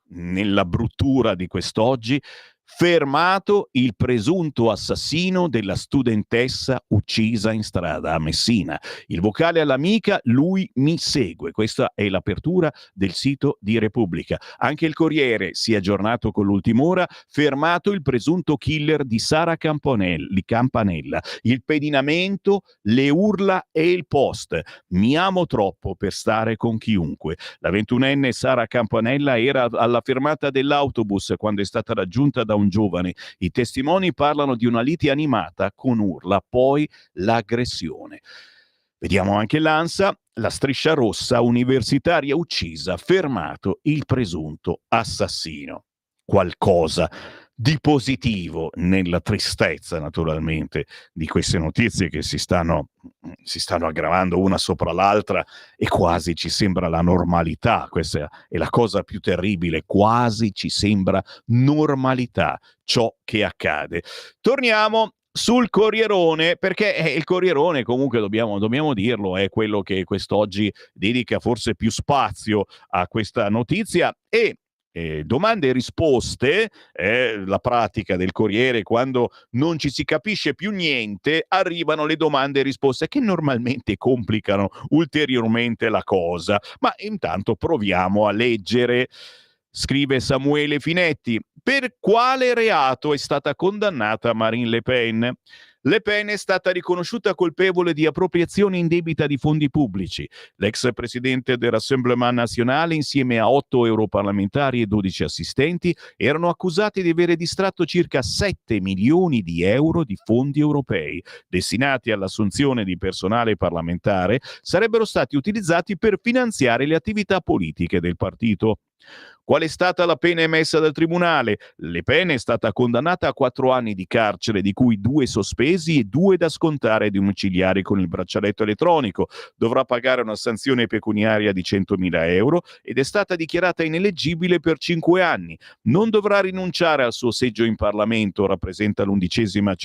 nella bruttura di quest'oggi: fermato il presunto assassino della studentessa uccisa in strada a Messina. Il vocale all'amica, lui mi segue. Questa è l'apertura del sito di Repubblica. Anche il Corriere si è aggiornato con l'ultima ora: fermato il presunto killer di Sara Campanella. Il pedinamento, le urla e il post: mi amo troppo per stare con chiunque. La 21enne Sara Campanella era alla fermata dell'autobus quando è stata raggiunta da un giovane. I testimoni parlano di una lite animata con urla, poi l'aggressione. Vediamo anche l'ANSA, la striscia rossa, universitaria uccisa, fermato il presunto assassino. Qualcosa di positivo nella tristezza, naturalmente, di queste notizie che si stanno aggravando una sopra l'altra e quasi ci sembra la normalità. Questa è la cosa più terribile, quasi ci sembra normalità ciò che accade. Torniamo sul Corrierone, perché il Corrierone, comunque dobbiamo dirlo, è quello che quest'oggi dedica forse più spazio a questa notizia e domande e risposte, la pratica del Corriere, quando non ci si capisce più niente, arrivano le domande e risposte che normalmente complicano ulteriormente la cosa. Ma intanto proviamo a leggere. Scrive Samuele Finetti: per quale reato è stata condannata Marine Le Pen? Le Pen è stata riconosciuta colpevole di appropriazione indebita di fondi pubblici. L'ex presidente del Rassemblement National, insieme a 8 europarlamentari e 12 assistenti, erano accusati di avere distratto circa 7 milioni di euro di fondi europei, destinati all'assunzione di personale parlamentare, sarebbero stati utilizzati per finanziare le attività politiche del partito. Qual è stata la pena emessa dal tribunale? Le Pen è stata condannata a 4 anni di carcere, di cui 2 sospesi e 2 da scontare domiciliari con il braccialetto elettronico. Dovrà pagare una sanzione pecuniaria di 100.000 euro ed è stata dichiarata ineleggibile per 5 anni. Non dovrà rinunciare al suo seggio in Parlamento, rappresenta l'11ª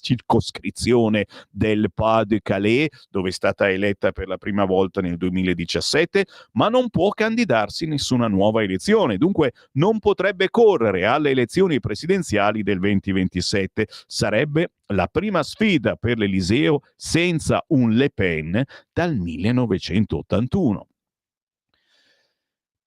circoscrizione del Pas-de-Calais, dove è stata eletta per la prima volta nel 2017, ma non può candidarsi in nessuna nuova elezione, dunque non potrebbe correre alle elezioni presidenziali del 2027. Sarebbe la prima sfida per l'Eliseo senza un Le Pen dal 1981.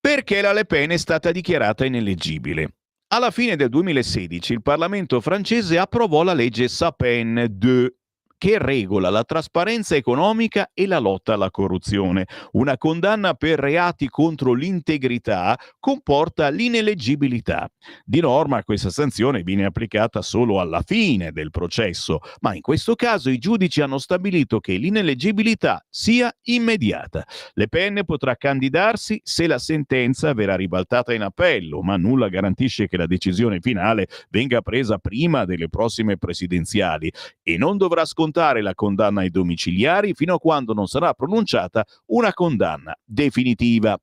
Perché la Le Pen è stata dichiarata ineleggibile? Alla fine del 2016 il Parlamento francese approvò la legge Sapin 2, che regola la trasparenza economica e la lotta alla corruzione. Una condanna per reati contro l'integrità comporta l'ineleggibilità. Di norma questa sanzione viene applicata solo alla fine del processo, ma in questo caso i giudici hanno stabilito che l'ineleggibilità sia immediata. Le Pen potrà candidarsi se la sentenza verrà ribaltata in appello, ma nulla garantisce che la decisione finale venga presa prima delle prossime presidenziali e non dovrà scontare la condanna ai domiciliari fino a quando non sarà pronunciata una condanna definitiva.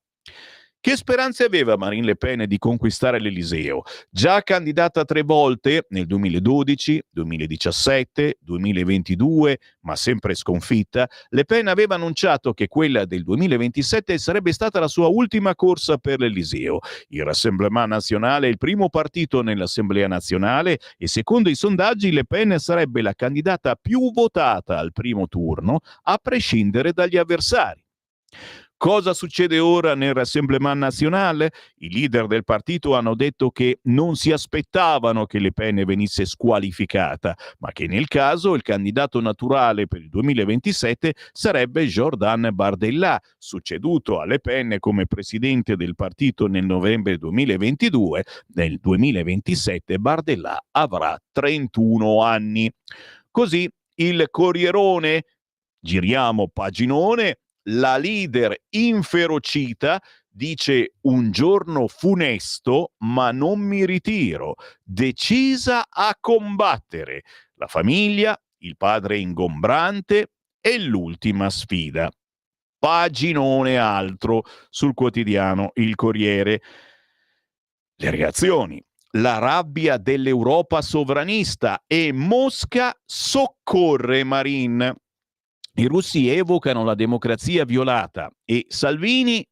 Che speranze aveva Marine Le Pen di conquistare l'Eliseo? Già candidata 3 volte nel 2012, 2017, 2022, ma sempre sconfitta, Le Pen aveva annunciato che quella del 2027 sarebbe stata la sua ultima corsa per l'Eliseo. Il Rassemblement National è il primo partito nell'Assemblea nazionale e secondo i sondaggi Le Pen sarebbe la candidata più votata al primo turno, a prescindere dagli avversari. Cosa succede ora nel Rassemblement National? I leader del partito hanno detto che non si aspettavano che Le Pen venisse squalificata, ma che nel caso il candidato naturale per il 2027 sarebbe Jordan Bardella, succeduto a Le Pen come presidente del partito nel novembre 2022. Nel 2027 Bardella avrà 31 anni. Così il Corrierone, giriamo paginone. La leader inferocita dice: un giorno funesto, ma non mi ritiro, decisa a combattere. La famiglia, il padre ingombrante e l'ultima sfida. Paginone altro sul quotidiano Il Corriere. Le reazioni. La rabbia dell'Europa sovranista e Mosca soccorre Marine. I russi evocano la democrazia violata e Salvini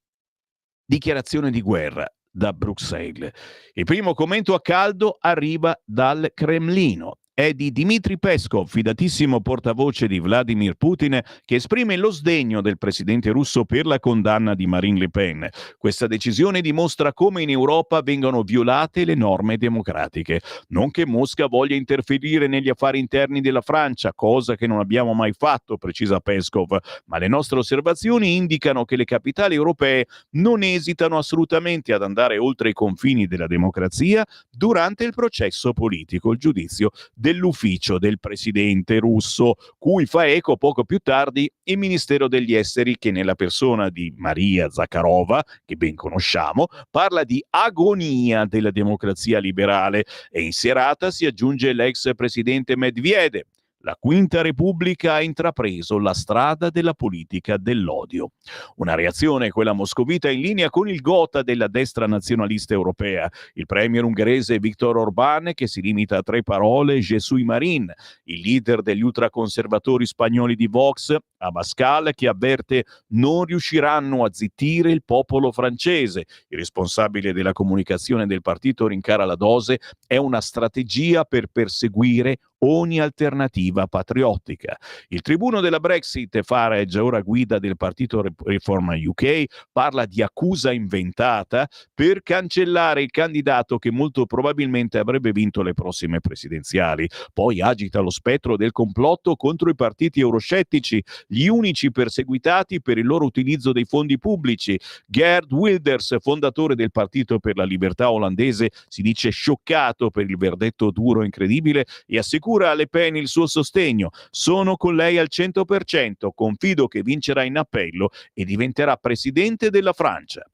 dichiarazione di guerra da Bruxelles. Il primo commento a caldo arriva dal Cremlino. È di Dmitry Peskov, fidatissimo portavoce di Vladimir Putin, che esprime lo sdegno del presidente russo per la condanna di Marine Le Pen. Questa decisione dimostra come in Europa vengano violate le norme democratiche. Non che Mosca voglia interferire negli affari interni della Francia, cosa che non abbiamo mai fatto, precisa Peskov, ma le nostre osservazioni indicano che le capitali europee non esitano assolutamente ad andare oltre i confini della democrazia durante il processo politico. Il giudizio dell'ufficio del presidente russo, cui fa eco poco più tardi il Ministero degli Esteri, che nella persona di Maria Zakharova, che ben conosciamo, parla di agonia della democrazia liberale, e in serata si aggiunge l'ex presidente Medvedev. La Quinta Repubblica ha intrapreso la strada della politica dell'odio. Una reazione, quella moscovita, in linea con il gotha della destra nazionalista europea, il premier ungherese Viktor Orbán, che si limita a 3 parole: Je suis Marin, il leader degli ultraconservatori spagnoli di Vox, Abascal, che avverte non riusciranno a zittire il popolo francese. Il responsabile della comunicazione del partito rincara la dose: è una strategia per perseguire ogni alternativa patriottica. Il tribuno della Brexit, Farage, ora guida del partito Reform UK, parla di accusa inventata per cancellare il candidato che molto probabilmente avrebbe vinto le prossime presidenziali. Poi agita lo spettro del complotto contro i partiti euroscettici, gli unici perseguitati per il loro utilizzo dei fondi pubblici. Geert Wilders, fondatore del Partito per la Libertà olandese, si dice scioccato per il verdetto duro e incredibile e assicura a Le Pen il suo sostegno. Sono con lei al 100%, confido che vincerà in appello e diventerà presidente della Francia.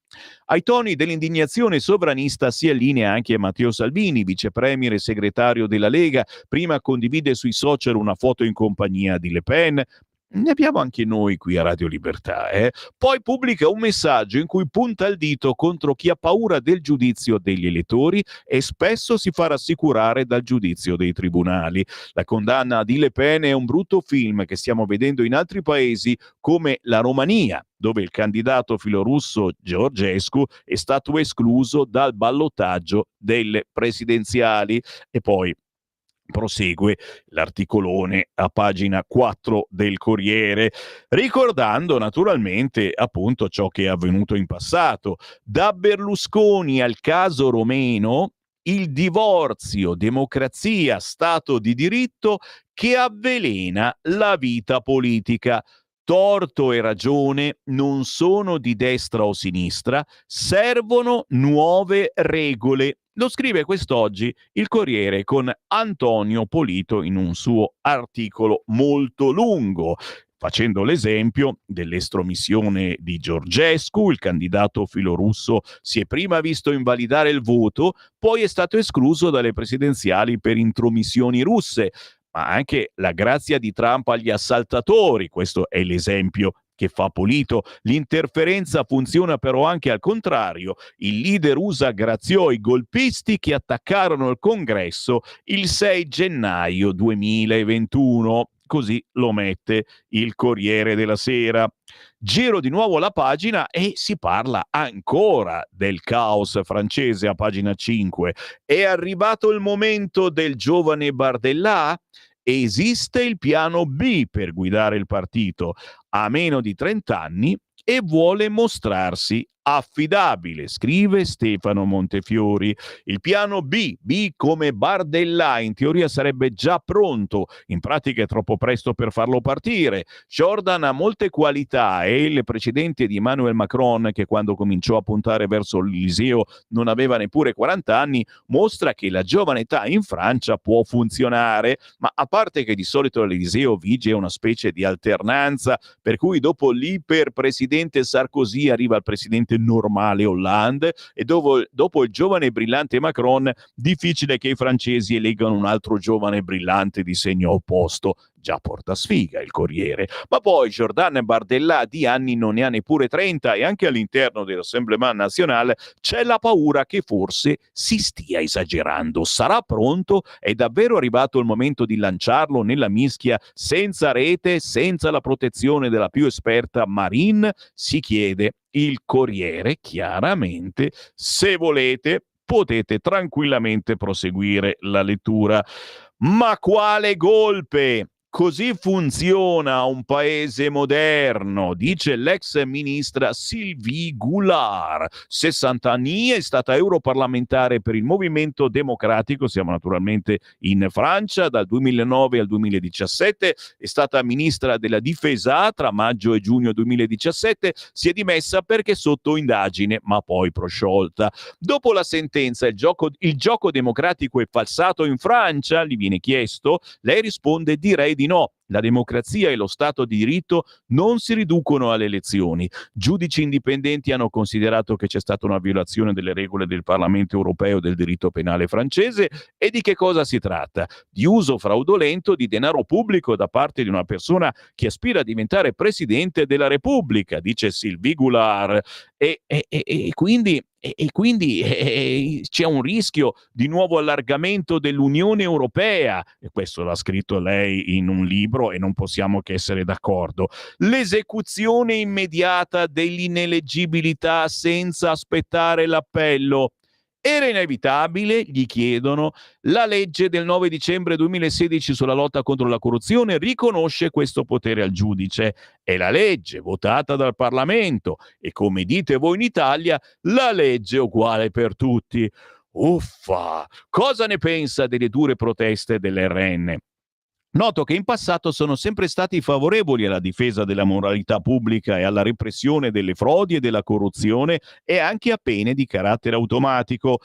Ai toni dell'indignazione sovranista si allinea anche Matteo Salvini, vice premier e segretario della Lega. Prima condivide sui social una foto in compagnia di Le Pen. Ne abbiamo anche noi qui a Radio Libertà. Poi pubblica un messaggio in cui punta il dito contro chi ha paura del giudizio degli elettori e spesso si fa rassicurare dal giudizio dei tribunali. La condanna di Le Pen è un brutto film che stiamo vedendo in altri paesi come la Romania, dove il candidato filorusso Georgescu è stato escluso dal ballottaggio delle presidenziali. E poi prosegue l'articolone a pagina 4 del Corriere, ricordando naturalmente appunto ciò che è avvenuto in passato. Da Berlusconi al caso Romeno, il divorzio democrazia stato di diritto che avvelena la vita politica. Torto e ragione non sono di destra o sinistra, servono nuove regole. Lo scrive quest'oggi il Corriere con Antonio Polito in un suo articolo molto lungo, facendo l'esempio dell'estromissione di Georgescu. Il candidato filorusso si è prima visto invalidare il voto, poi è stato escluso dalle presidenziali per intromissioni russe, ma anche la grazia di Trump agli assaltatori, questo è l'esempio che fa Polito. L'interferenza funziona però anche al contrario. Il leader USA graziò i golpisti che attaccarono il Congresso il 6 gennaio 2021. Così lo mette il Corriere della Sera. Giro di nuovo la pagina e si parla ancora del caos francese a pagina 5. È arrivato il momento del giovane Bardella? Esiste il piano B per guidare il partito. Ha meno di 30 anni e vuole mostrarsi affidabile, scrive Stefano Montefiori. Il piano B come Bardella, in teoria sarebbe già pronto, in pratica è troppo presto per farlo partire. Jordan ha molte qualità e il precedente di Emmanuel Macron, che quando cominciò a puntare verso l'Eliseo non aveva neppure 40 anni, mostra che la giovane età in Francia può funzionare, ma a parte che di solito all'Eliseo vige una specie di alternanza, per cui dopo l'iperpresidente Sarkozy arriva il presidente normale Hollande e dopo il giovane e brillante Macron difficile che i francesi eleggano un altro giovane brillante di segno opposto. Già porta sfiga il Corriere. Ma poi Jordan Bardella di anni non ne ha neppure 30 e anche all'interno dell'Assemblement National c'è la paura che forse si stia esagerando. Sarà pronto? È davvero arrivato il momento di lanciarlo nella mischia senza rete, senza la protezione della più esperta Marine? Si chiede il Corriere. Chiaramente, se volete, potete tranquillamente proseguire la lettura. Ma quale golpe! Così funziona un paese moderno, dice l'ex ministra Sylvie Goulard. 60 anni, è stata europarlamentare per il Movimento Democratico, siamo naturalmente in Francia, dal 2009 al 2017, è stata ministra della Difesa tra maggio e giugno 2017, si è dimessa perché sotto indagine, ma poi prosciolta. Dopo la sentenza, il gioco democratico è falsato in Francia? Gli viene chiesto. Lei risponde: direi di no. La democrazia e lo Stato di diritto non si riducono alle elezioni. Giudici indipendenti hanno considerato che c'è stata una violazione delle regole del Parlamento europeo e del diritto penale francese. E di che cosa si tratta? Di uso fraudolento di denaro pubblico da parte di una persona che aspira a diventare presidente della Repubblica, dice Sylvie Goulard. Quindi c'è un rischio di nuovo allargamento dell'Unione Europea, e questo l'ha scritto lei in un libro e non possiamo che essere d'accordo. L'esecuzione immediata dell'ineleggibilità senza aspettare l'appello. Era inevitabile, gli chiedono. La legge del 9 dicembre 2016 sulla lotta contro la corruzione riconosce questo potere al giudice. È la legge votata dal Parlamento e, come dite voi in Italia, la legge è uguale per tutti. Uffa! Cosa ne pensa delle dure proteste dell'RN? Noto che in passato sono sempre stati favorevoli alla difesa della moralità pubblica e alla repressione delle frodi e della corruzione, e anche a pene di carattere automatico.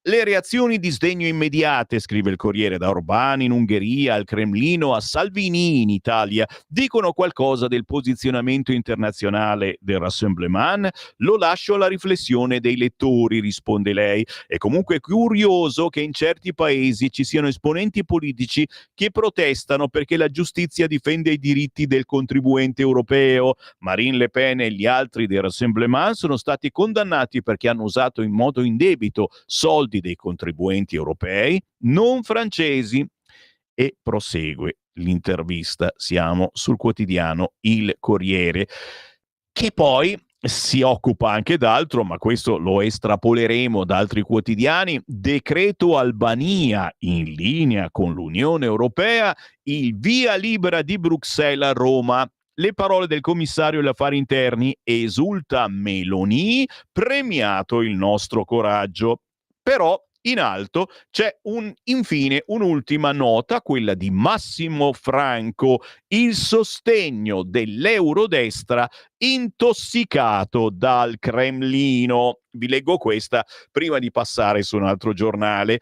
Le reazioni di sdegno immediate, scrive il Corriere, da Orbán in Ungheria al Cremlino a Salvini in Italia, dicono qualcosa del posizionamento internazionale del Rassemblement? Lo lascio alla riflessione dei lettori, risponde lei. È comunque curioso che in certi paesi ci siano esponenti politici che protestano perché la giustizia difende i diritti del contribuente europeo. Marine Le Pen e gli altri del Rassemblement sono stati condannati perché hanno usato in modo indebito soldi dei contribuenti europei, non francesi. E prosegue l'intervista, siamo sul quotidiano Il Corriere, che poi si occupa anche d'altro, ma questo lo estrapoleremo da altri quotidiani. Decreto Albania in linea con l'Unione Europea, il via libera di Bruxelles a Roma. Le parole del commissario agli affari interni: esulta Meloni, premiato il nostro coraggio. Però in alto c'è infine un'ultima nota, quella di Massimo Franco: il sostegno dell'eurodestra intossicato dal Cremlino. Vi leggo questa prima di passare su un altro giornale.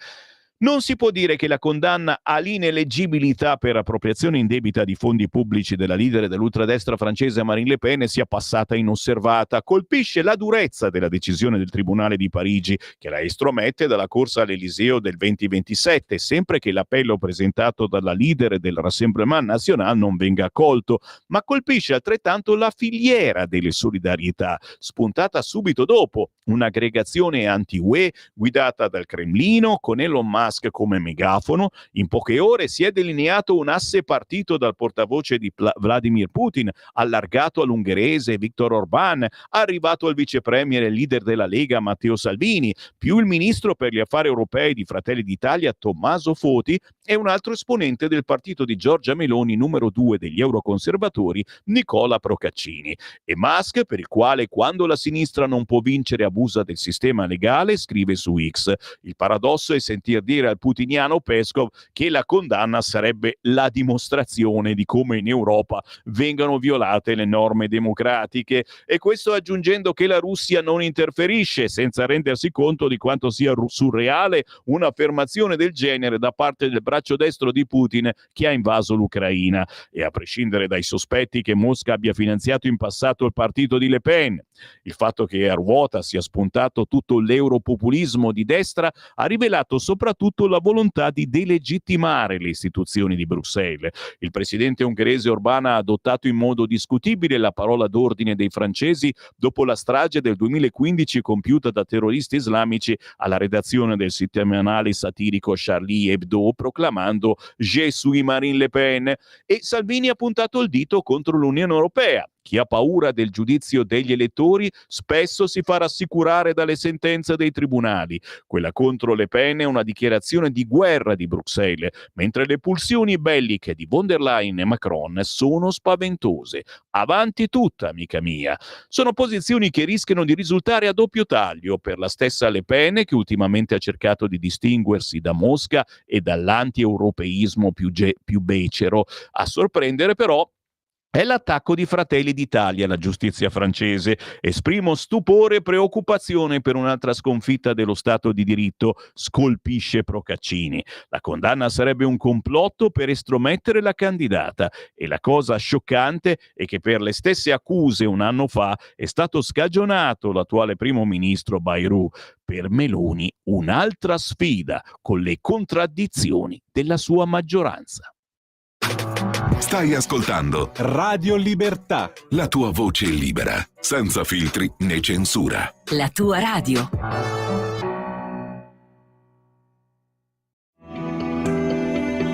Non si può dire che la condanna all'ineleggibilità per appropriazione indebita di fondi pubblici della leader dell'ultradestra francese Marine Le Pen sia passata inosservata. Colpisce la durezza della decisione del Tribunale di Parigi, che la estromette dalla corsa all'Eliseo del 2027, sempre che l'appello presentato dalla leader del Rassemblement National non venga accolto. Ma colpisce altrettanto la filiera delle solidarietà, spuntata subito dopo, un'aggregazione anti-UE guidata dal Cremlino, con Elon Musk come megafono. In poche ore si è delineato un asse partito dal portavoce di Vladimir Putin, allargato all'ungherese Viktor Orbán, arrivato al vicepremier e leader della Lega Matteo Salvini, più il ministro per gli affari europei di Fratelli d'Italia Tommaso Foti e un altro esponente del partito di Giorgia Meloni, numero 2 degli euroconservatori, Nicola Procaccini. E Musk, per il quale quando la sinistra non può vincere abusa del sistema legale, scrive su X: il paradosso è sentir dire al putiniano Peskov che la condanna sarebbe la dimostrazione di come in Europa vengano violate le norme democratiche, e questo aggiungendo che la Russia non interferisce, senza rendersi conto di quanto sia surreale un'affermazione del genere da parte del braccio destro di Putin che ha invaso l'Ucraina. E a prescindere dai sospetti che Mosca abbia finanziato in passato il partito di Le Pen, il fatto che a ruota sia spuntato tutto l'europopulismo di destra ha rivelato soprattutto la volontà di delegittimare le istituzioni di Bruxelles. Il presidente ungherese Orbán ha adottato in modo discutibile la parola d'ordine dei francesi dopo la strage del 2015 compiuta da terroristi islamici alla redazione del settimanale satirico Charlie Hebdo, proclamando «Je suis Marine Le Pen», e Salvini ha puntato il dito contro l'Unione Europea, Chi ha paura del giudizio degli elettori spesso si fa rassicurare dalle sentenze dei tribunali. Quella contro Le Pen è una dichiarazione di guerra di Bruxelles, mentre le pulsioni belliche di von der Leyen e Macron sono spaventose. Avanti tutta, amica mia. Sono posizioni che rischiano di risultare a doppio taglio per la stessa Le Pen, che ultimamente ha cercato di distinguersi da Mosca e dall'anti-europeismo più becero. A sorprendere però è l'attacco di Fratelli d'Italia alla giustizia francese. Esprimo stupore e preoccupazione per un'altra sconfitta dello Stato di diritto, scolpisce Procaccini. La condanna sarebbe un complotto per estromettere la candidata e la cosa scioccante è che per le stesse accuse un anno fa è stato scagionato l'attuale primo ministro Bayrou. Per Meloni un'altra sfida con le contraddizioni della sua maggioranza. Stai ascoltando Radio Libertà. la tua voce libera, senza filtri né censura. La tua radio.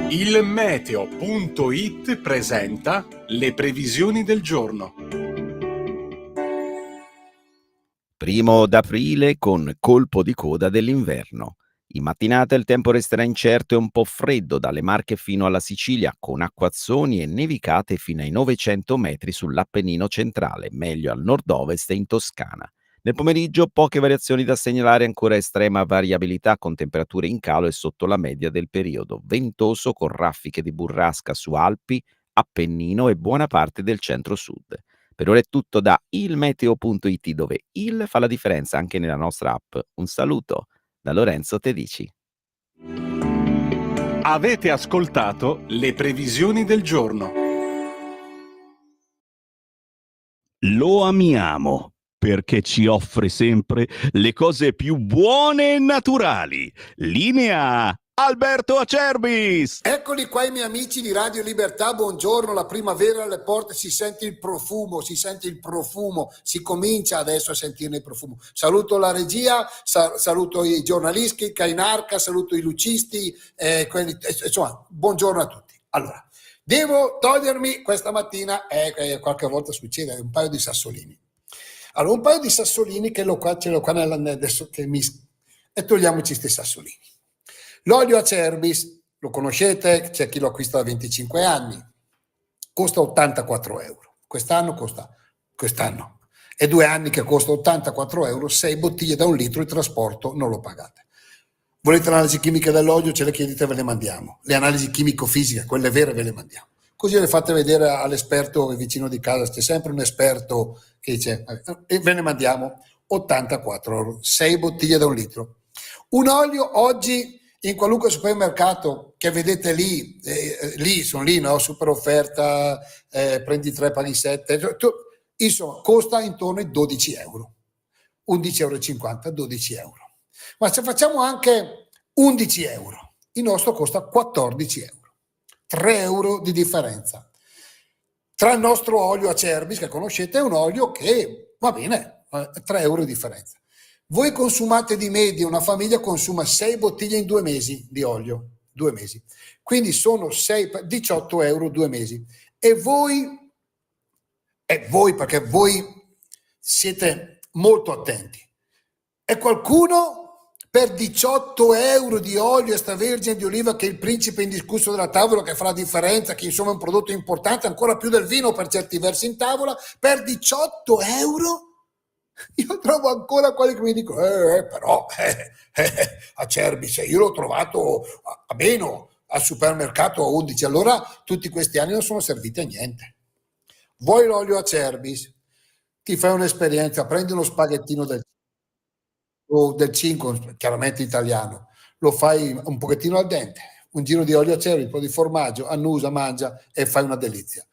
Il meteo.it presenta le previsioni del giorno. 1 d'aprile con colpo di coda dell'inverno. In mattinata il tempo resterà incerto e un po' freddo dalle Marche fino alla Sicilia, con acquazzoni e nevicate fino ai 900 metri sull'Appennino centrale, meglio al nord-ovest e in Toscana. Nel pomeriggio poche variazioni da segnalare, ancora estrema variabilità con temperature in calo e sotto la media del periodo, ventoso con raffiche di burrasca su Alpi, Appennino e buona parte del centro-sud. Per ora è tutto da ilmeteo.it, dove il fa la differenza anche nella nostra app. Un saluto da Lorenzo Tedici. Avete ascoltato le previsioni del giorno. Lo amiamo perché ci offre sempre le cose più buone e naturali. Linea Alberto Acerbis. Eccoli qua i miei amici di Radio Libertà, buongiorno, la primavera alle porte, si sente il profumo, si comincia adesso a sentire il profumo. Saluto la regia, saluto i giornalisti, Cainarca, saluto i lucisti, insomma, buongiorno a tutti. Allora, devo togliermi questa mattina, qualche volta succede, un paio di sassolini. Allora, un paio di sassolini ce l'ho qua adesso e togliamoci questi sassolini. L'olio Acerbis, lo conoscete, c'è chi lo acquista da 25 anni, costa 84 euro. Quest'anno è 2 anni che costa 84 euro, 6 bottiglie da 1 litro, il trasporto non lo pagate. Volete l'analisi chimica dell'olio, ce le chiedete, ve le mandiamo. Le analisi chimico-fisiche, quelle vere, ve le mandiamo. Così le fate vedere all'esperto vicino di casa, c'è sempre un esperto che dice, e ve ne mandiamo 84 euro, 6 bottiglie da 1 litro. Un olio oggi in qualunque supermercato che vedete lì, sono lì, no? Super offerta, prendi 3 paghi 7, insomma costa intorno ai 12 euro, 11,50 euro, 12 euro. Ma se facciamo anche 11 euro, il nostro costa 14 euro, 3 euro di differenza. Tra il nostro olio Acerbis, che conoscete, è un olio che va bene, 3 euro di differenza. Voi consumate di media, una famiglia consuma 6 bottiglie in 2 mesi di olio, 2 mesi. Quindi sono 18 euro 2 mesi. E voi, perché voi siete molto attenti, e qualcuno per 18 euro di olio extravergine di oliva, che è il principe indiscusso della tavola, che fa la differenza, che insomma è un prodotto importante, ancora più del vino per certi versi in tavola, per 18 euro? Io trovo ancora quelli che mi dicono però Acerbis, io l'ho trovato a meno al supermercato a 11, allora tutti questi anni non sono serviti a niente. Vuoi l'olio Acerbis? Ti fai un'esperienza, prendi uno spaghettino del 5, chiaramente italiano, lo fai un pochettino al dente, un giro di olio Acerbis, un po' di formaggio, annusa, mangia e fai una delizia.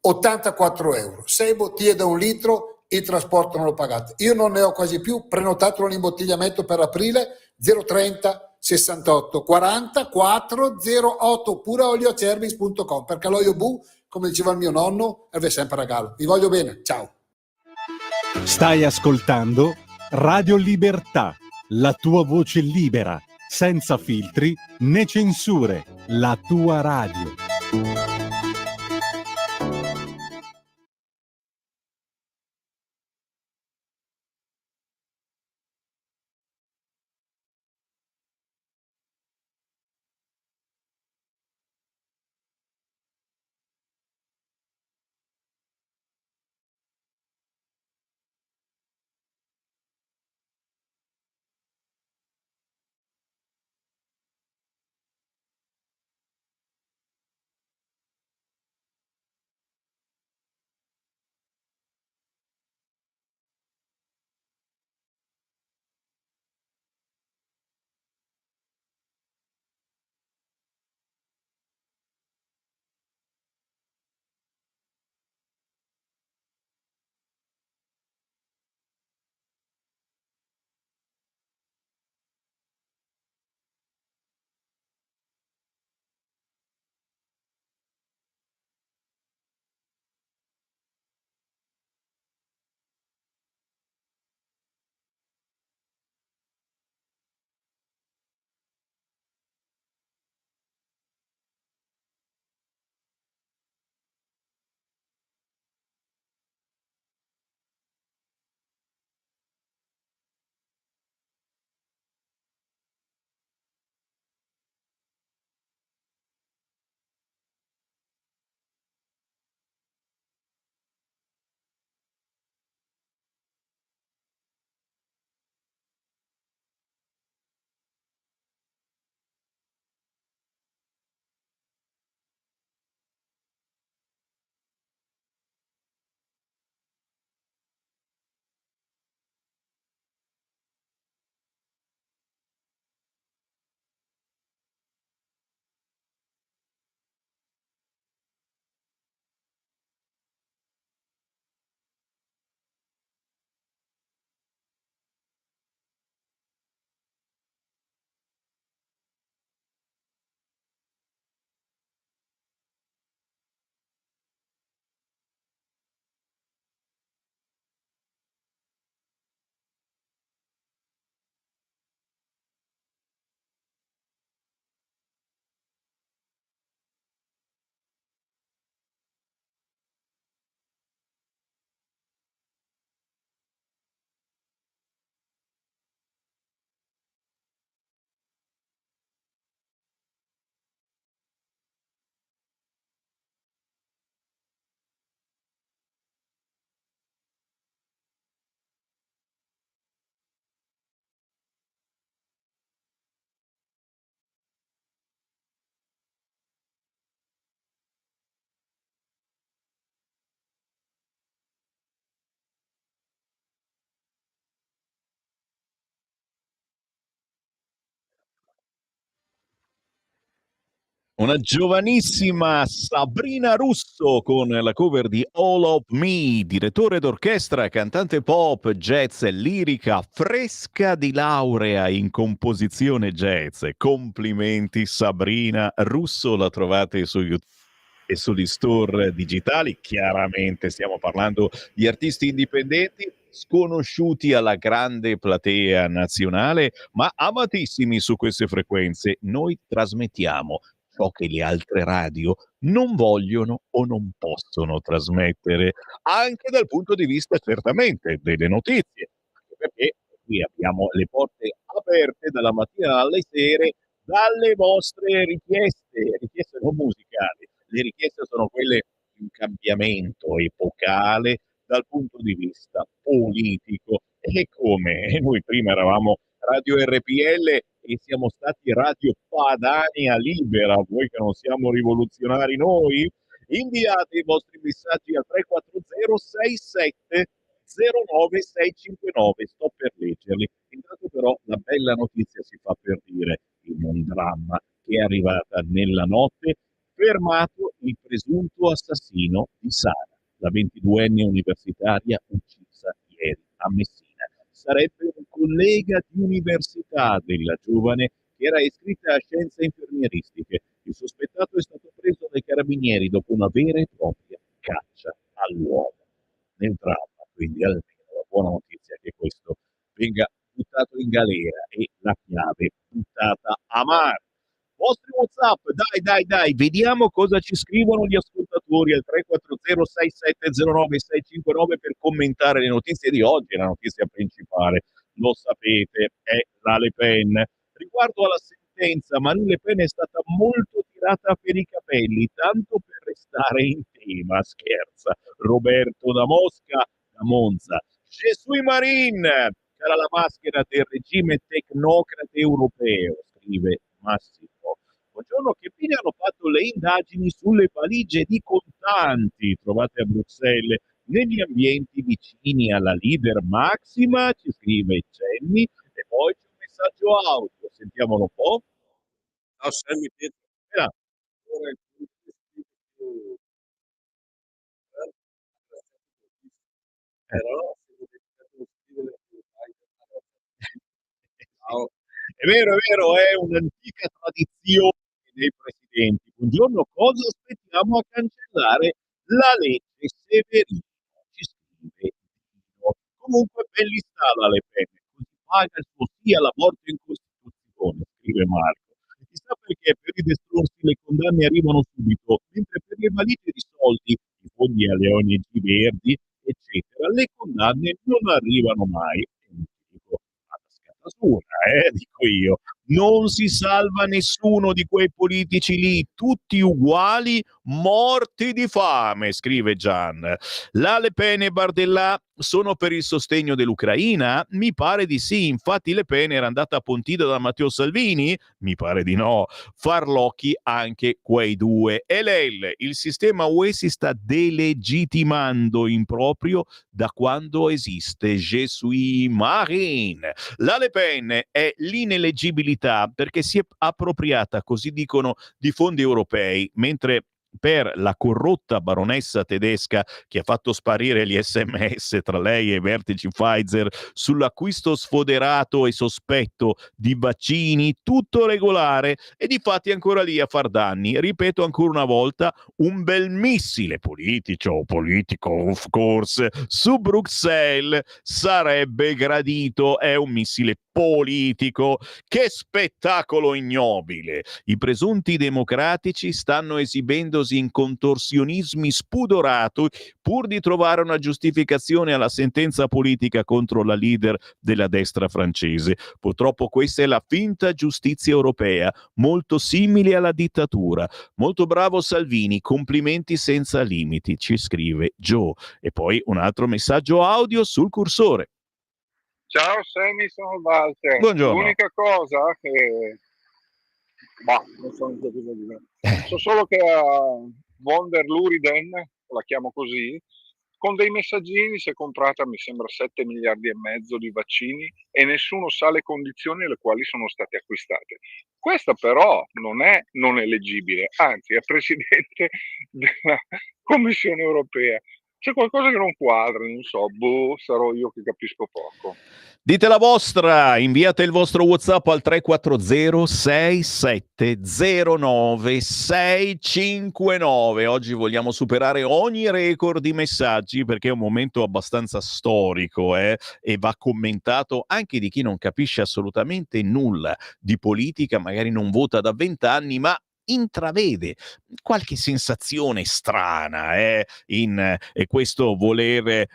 84 euro, 6 bottiglie da 1 litro, il trasporto non lo pagate. Io non ne ho quasi più, prenotatelo l'imbottigliamento per aprile, 030 68 40 408, oppure olioacerbis.com, perché l'olio Bu, come diceva il mio nonno, è sempre regalo. Vi voglio bene, ciao. Stai ascoltando Radio Libertà, la tua voce libera, senza filtri né censure, la tua radio. Una giovanissima Sabrina Russo con la cover di All of Me, direttore d'orchestra, cantante pop, jazz e lirica, fresca di laurea in composizione jazz. Complimenti Sabrina Russo, la trovate su YouTube e sugli store digitali. Chiaramente stiamo parlando di artisti indipendenti, sconosciuti alla grande platea nazionale, ma amatissimi su queste frequenze. Noi trasmettiamo ciò che le altre radio non vogliono o non possono trasmettere, anche dal punto di vista certamente delle notizie, anche perché qui abbiamo le porte aperte dalla mattina alle sere dalle vostre richieste non musicali. Le richieste sono quelle di un cambiamento epocale dal punto di vista politico. E come? E noi prima eravamo Radio RPL e siamo stati Radio Padania Libera, voi che non siamo rivoluzionari noi? Inviate i vostri messaggi al 340 67 09 659, sto per leggerli. Intanto però la bella notizia si fa per dire, in un dramma che è arrivata nella notte, fermato il presunto assassino di Sara, la 22enne universitaria uccisa ieri a Messina. Sarebbe un collega di università della giovane che era iscritta a scienze infermieristiche. Il sospettato è stato preso dai carabinieri dopo una vera e propria caccia all'uomo. Nel dramma, quindi almeno la buona notizia è che questo venga buttato in galera e la chiave buttata a mare. Vostri WhatsApp, dai, vediamo cosa ci scrivono gli ascoltatori al 340 6709 659 per commentare le notizie di oggi. La notizia principale, lo sapete, è la Le Pen. Riguardo alla sentenza, Marine Le Pen è stata molto tirata per i capelli, tanto per restare in tema, scherza. Roberto da Mosca, da Monza. Gesù Marin, c'era la maschera del regime tecnocrate europeo, scrive Massimo. Buongiorno, che fine hanno fatto le indagini sulle valigie di contanti trovate a Bruxelles negli ambienti vicini alla leader Maxima? Ci scrive Jenny. E poi c'è un messaggio audio, sentiamolo un po'. Ciao Sammy, Pietro. Ora il punto che scrivo però se dovete scrivere ciao. È vero, è un'antica tradizione dei presidenti. Buongiorno, cosa aspettiamo a cancellare la legge Severino? Ci scrive Dino. Comunque ben listata Le Pen, così paga il suo sì all'aborto in Costituzione, scrive Marco. Chissà perché per i destrorsi le condanne arrivano subito, mentre per le valigie di soldi, i fondi alle ONG verdi, eccetera, le condanne non arrivano mai. Dico io, non si salva nessuno di quei politici lì, tutti uguali, morti di fame, scrive Gian. La Le Pen e Bardella sono per il sostegno dell'Ucraina? Mi pare di sì, infatti Le Pen era andata a Pontida da Matteo Salvini? Mi pare di no. Farlocchi anche quei due. E l'EL, il sistema UE si sta delegittimando in proprio da quando esiste Jesui Marin. La Le Pen è l'ineleggibilità perché si è appropriata, così dicono, di fondi europei, mentre per la corrotta baronessa tedesca che ha fatto sparire gli SMS tra lei e i vertici Pfizer sull'acquisto sfoderato e sospetto di vaccini, tutto regolare e difatti ancora lì a far danni. Ripeto ancora una volta, un bel missile politico of course su Bruxelles sarebbe gradito. È un missile politico. Che spettacolo ignobile! I presunti democratici stanno esibendosi in contorsionismi spudorati pur di trovare una giustificazione alla sentenza politica contro la leader della destra francese. Purtroppo questa è la finta giustizia europea, molto simile alla dittatura. Molto bravo Salvini, complimenti senza limiti, ci scrive Joe. E poi un altro messaggio audio sul cursore. Ciao Sammy, sono Walter. Buongiorno. L'unica cosa che... non so cosa dire. So solo che a von der Luriden, la chiamo così, con dei messaggini si è comprata, mi sembra, 7 miliardi e mezzo di vaccini e nessuno sa le condizioni alle quali sono state acquistate. Questa però non è non eleggibile, anzi è presidente della Commissione europea. C'è qualcosa che non quadra, non so, sarò io che capisco poco. Dite la vostra, inviate il vostro WhatsApp al 340 6709 659. Oggi vogliamo superare ogni record di messaggi perché è un momento abbastanza storico e va commentato anche di chi non capisce assolutamente nulla di politica, magari non vota da 20 anni, ma intravede qualche sensazione strana in questo voler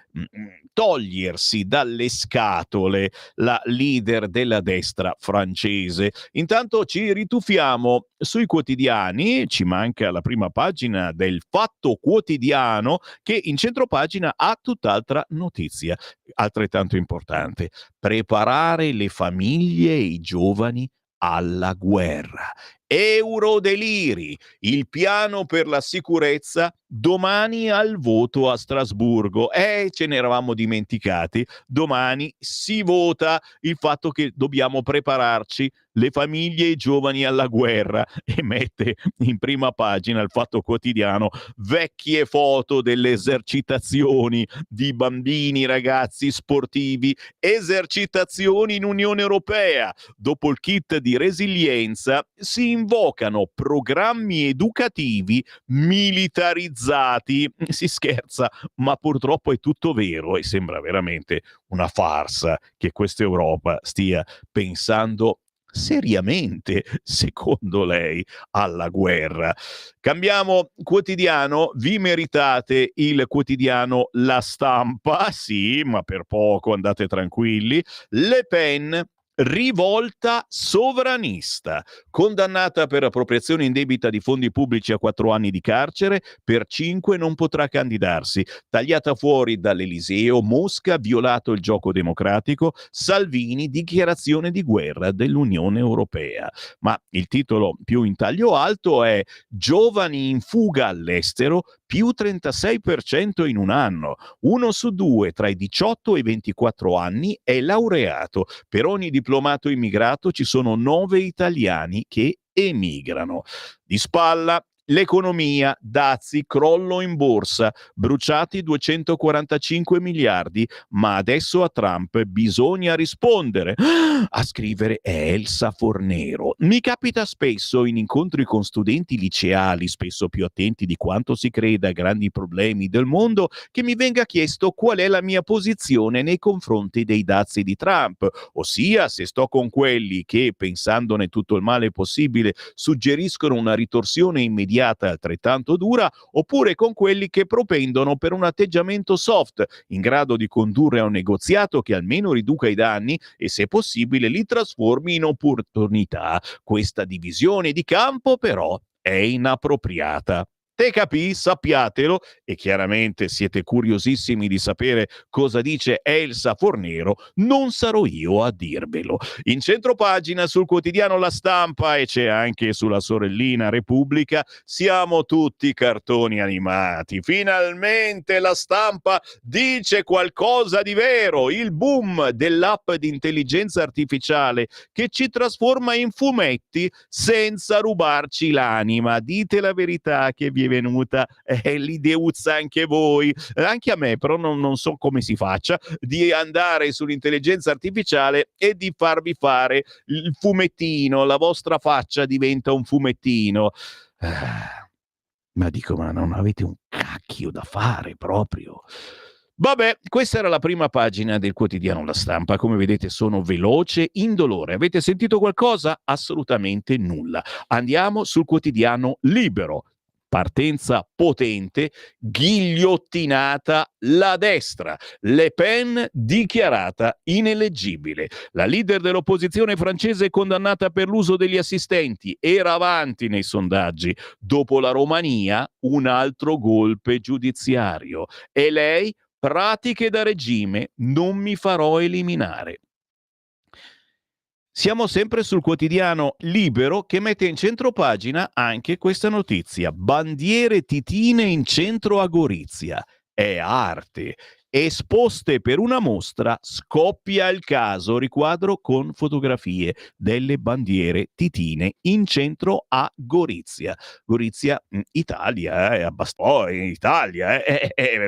togliersi dalle scatole la leader della destra francese. Intanto ci rituffiamo sui quotidiani, ci manca la prima pagina del Fatto Quotidiano che in centropagina ha tutt'altra notizia, altrettanto importante: preparare le famiglie e i giovani alla guerra. Eurodeliri, il piano per la sicurezza domani al voto a Strasburgo. Ce ne eravamo dimenticati. Domani si vota il fatto che dobbiamo prepararci, le famiglie e i giovani, alla guerra, e mette in prima pagina il Fatto Quotidiano vecchie foto delle esercitazioni di bambini, ragazzi sportivi, esercitazioni in Unione Europea. Dopo il kit di resilienza si invocano programmi educativi militarizzati. Si scherza, ma purtroppo è tutto vero e sembra veramente una farsa che questa Europa stia pensando seriamente, secondo lei, alla guerra. Cambiamo quotidiano, vi meritate il quotidiano La Stampa, sì, ma per poco, andate tranquilli. Le Pen, rivolta sovranista, condannata per appropriazione indebita di fondi pubblici a 4 anni di carcere, per 5 non potrà candidarsi, tagliata fuori dall'Eliseo, Mosca, violato il gioco democratico, Salvini, dichiarazione di guerra dell'Unione Europea. Ma il titolo più in taglio alto è giovani in fuga all'estero, più 36% in un anno. 1 su 2 tra i 18 e i 24 anni è laureato. Per ogni diplomato immigrato ci sono 9 italiani che emigrano. Di spalla l'economia, dazi, crollo in borsa, bruciati 245 miliardi, ma adesso a Trump bisogna rispondere. A scrivere è Elsa Fornero. Mi capita spesso in incontri con studenti liceali, spesso più attenti di quanto si creda ai grandi problemi del mondo, che mi venga chiesto qual è la mia posizione nei confronti dei dazi di Trump, ossia se sto con quelli che, pensandone tutto il male possibile, suggeriscono una ritorsione immediata altrettanto dura, oppure con quelli che propendono per un atteggiamento soft, in grado di condurre a un negoziato che almeno riduca i danni e, se possibile, li trasformi in opportunità. Questa divisione di campo però è inappropriata. Te capì? Sappiatelo, e chiaramente siete curiosissimi di sapere cosa dice Elsa Fornero, non sarò io a dirvelo. In centropagina sul quotidiano La Stampa, e c'è anche sulla sorellina Repubblica, siamo tutti cartoni animati. Finalmente La Stampa dice qualcosa di vero, il boom dell'app di intelligenza artificiale che ci trasforma in fumetti senza rubarci l'anima. Dite la verità che vi è venuta l'ideuzza anche voi, anche a me, però non so come si faccia, di andare sull'intelligenza artificiale e di farvi fare il fumettino, la vostra faccia diventa un fumettino. Ma dico, ma non avete un cacchio da fare proprio? Vabbè, questa era la prima pagina del quotidiano La Stampa. Come vedete sono veloce, indolore. Avete sentito qualcosa? Assolutamente nulla. Andiamo sul quotidiano Libero. Partenza potente, ghigliottinata la destra. Le Pen dichiarata ineleggibile. La leader dell'opposizione francese condannata per l'uso degli assistenti. Era avanti nei sondaggi. Dopo la Romania, un altro golpe giudiziario. E lei, pratiche da regime, non mi farò eliminare. Siamo sempre sul quotidiano Libero, che mette in centropagina anche questa notizia: bandiere titine in centro a Gorizia. è arte. Esposte per una mostra, scoppia il caso, riquadro con fotografie delle bandiere titine in centro a Gorizia. Gorizia, Italia, Italia.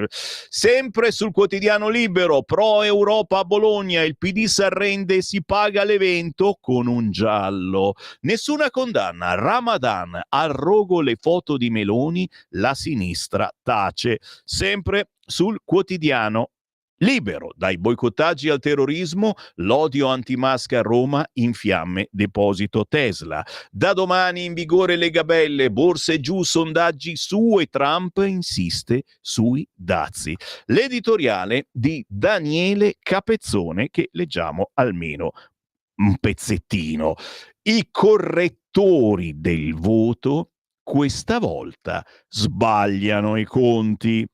Sempre sul quotidiano Libero, pro Europa a Bologna, il PD s'arrende e si paga l'evento con un giallo. Nessuna condanna, Ramadan, al rogo le foto di Meloni, la sinistra tace. Sempre sul quotidiano Libero, dai boicottaggi al terrorismo, l'odio antimasca a Roma in fiamme, deposito Tesla. Da domani in vigore le gabelle, borse giù, sondaggi su e Trump insiste sui dazi. L'editoriale di Daniele Capezzone che leggiamo almeno un pezzettino. I correttori del voto questa volta sbagliano i conti.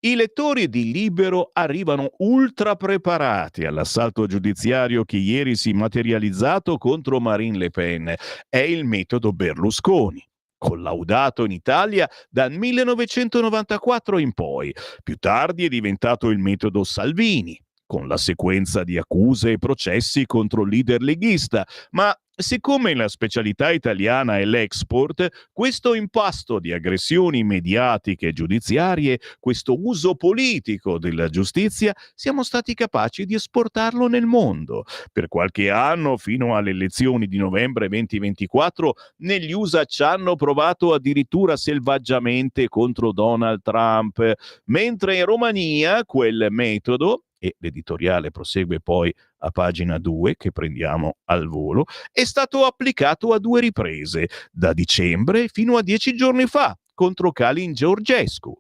I lettori di Libero arrivano ultra preparati all'assalto giudiziario che ieri si è materializzato contro Marine Le Pen. È il metodo Berlusconi, collaudato in Italia dal 1994 in poi. Più tardi è diventato il metodo Salvini, con la sequenza di accuse e processi contro il leader leghista, ma siccome la specialità italiana è l'export, questo impasto di aggressioni mediatiche e giudiziarie, questo uso politico della giustizia, siamo stati capaci di esportarlo nel mondo. Per qualche anno, fino alle elezioni di novembre 2024, negli USA ci hanno provato addirittura selvaggiamente contro Donald Trump, mentre in Romania quel metodo, e l'editoriale prosegue poi a pagina 2, che prendiamo al volo, è stato applicato a 2 riprese, da dicembre fino a 10 giorni fa, contro Calin Georgescu.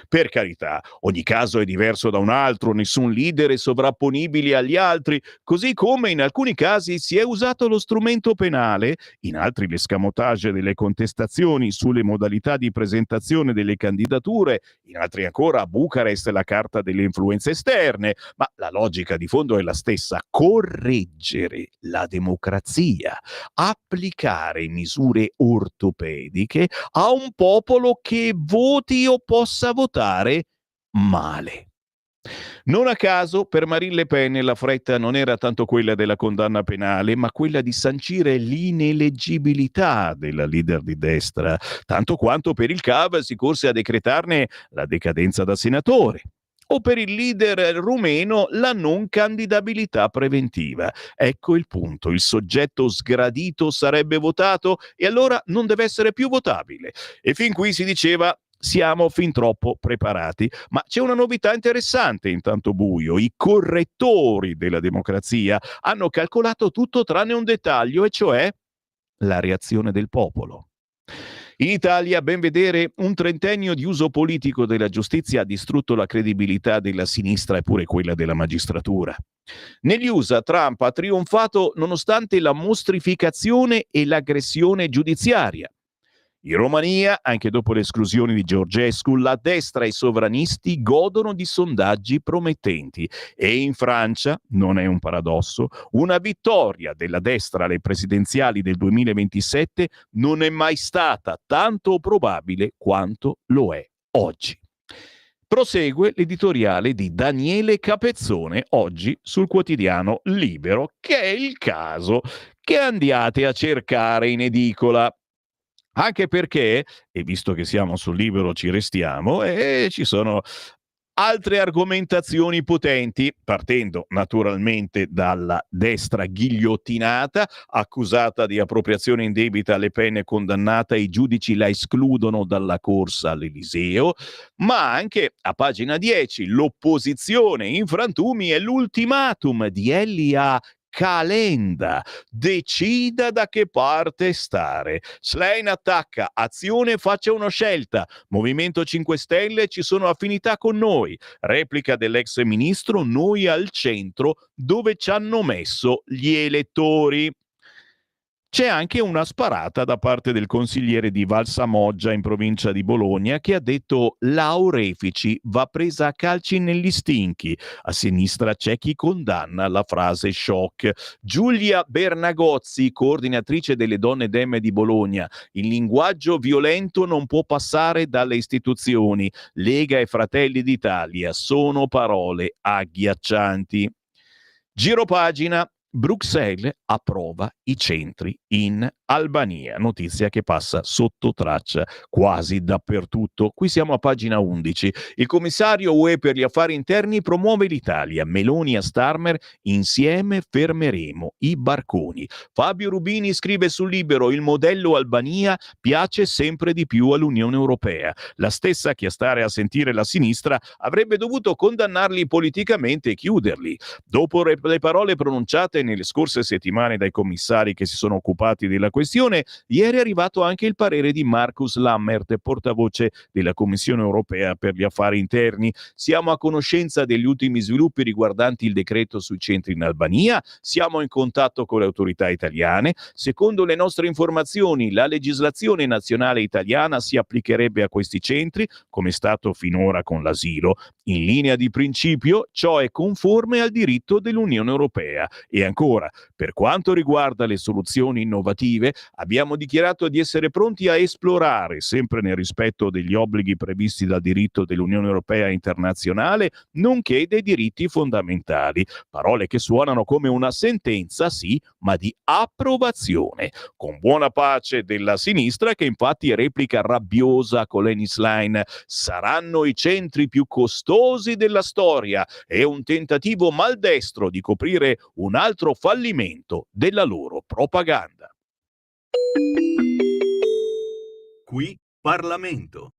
Per carità, ogni caso è diverso da un altro, nessun leader è sovrapponibile agli altri, così come in alcuni casi si è usato lo strumento penale, in altri l'escamotage delle contestazioni sulle modalità di presentazione delle candidature, in altri ancora a Bucarest la carta delle influenze esterne, ma la logica di fondo è la stessa: correggere la democrazia, applicare misure ortopediche a un popolo che voti o possa votare male. Non a caso, per Marine Le Pen la fretta non era tanto quella della condanna penale, ma quella di sancire l'ineleggibilità della leader di destra, tanto quanto per il CAV si corse a decretarne la decadenza da senatore, o per il leader rumeno la non candidabilità preventiva. Ecco il punto: il soggetto sgradito sarebbe votato e allora non deve essere più votabile. E fin qui si diceva: siamo fin troppo preparati. Ma c'è una novità interessante in tanto buio: i correttori della democrazia hanno calcolato tutto tranne un dettaglio, e cioè la reazione del popolo. In Italia, ben vedere, un trentennio di uso politico della giustizia ha distrutto la credibilità della sinistra e pure quella della magistratura. Negli USA Trump ha trionfato nonostante la mostrificazione e l'aggressione giudiziaria. In Romania, anche dopo le esclusioni di Georgescu, la destra e i sovranisti godono di sondaggi promettenti. E in Francia, non è un paradosso, una vittoria della destra alle presidenziali del 2027 non è mai stata tanto probabile quanto lo è oggi. Prosegue l'editoriale di Daniele Capezzone oggi sul quotidiano Libero, che è il caso che andiate a cercare in edicola. Anche perché, e visto che siamo sul Libero ci restiamo, e ci sono altre argomentazioni potenti, partendo naturalmente dalla destra ghigliottinata, accusata di appropriazione indebita. Le Pen condannata, i giudici la escludono dalla corsa all'Eliseo, ma anche a pagina 10 l'opposizione in frantumi e l'ultimatum di Elia Calenda: decida da che parte stare. Schlein attacca, Azione faccia una scelta, Movimento 5 Stelle ci sono affinità con noi, replica dell'ex ministro, noi al centro dove ci hanno messo gli elettori. C'è anche una sparata da parte del consigliere di Valsamoggia in provincia di Bologna che ha detto l'Aurefici va presa a calci negli stinchi. A sinistra c'è chi condanna la frase shock. Giulia Bernagozzi, coordinatrice delle Donne Demme di Bologna. Il linguaggio violento non può passare dalle istituzioni. Lega e Fratelli d'Italia sono parole agghiaccianti. Giro pagina. Bruxelles approva i centri in Albania, notizia che passa sotto traccia quasi dappertutto. Qui siamo a pagina 11. Il commissario UE per gli affari interni promuove l'Italia. Meloni a Starmer, insieme fermeremo i barconi. Fabio Rubini scrive sul Libero: il modello Albania piace sempre di più all'Unione Europea. La stessa che a stare a sentire la sinistra avrebbe dovuto condannarli politicamente e chiuderli. Dopo le parole pronunciate nelle scorse settimane dai commissari che si sono occupati della questione, ieri è arrivato anche il parere di Markus Lammert, portavoce della Commissione europea per gli affari interni. Siamo a conoscenza degli ultimi sviluppi riguardanti il decreto sui centri in Albania, siamo in contatto con le autorità italiane. Secondo le nostre informazioni, la legislazione nazionale italiana si applicherebbe a questi centri, come è stato finora con l'asilo. In linea di principio, ciò è conforme al diritto dell'Unione Europea. E ancora, per quanto riguarda le soluzioni innovative, abbiamo dichiarato di essere pronti a esplorare, sempre nel rispetto degli obblighi previsti dal diritto dell'Unione Europea internazionale, nonché dei diritti fondamentali. Parole che suonano come una sentenza, sì, ma di approvazione. Con buona pace della sinistra, che infatti replica rabbiosa con Lenis Line: saranno i centri più costosi della storia. È un tentativo maldestro di coprire un altro fallimento della loro propaganda. Qui Parlamento.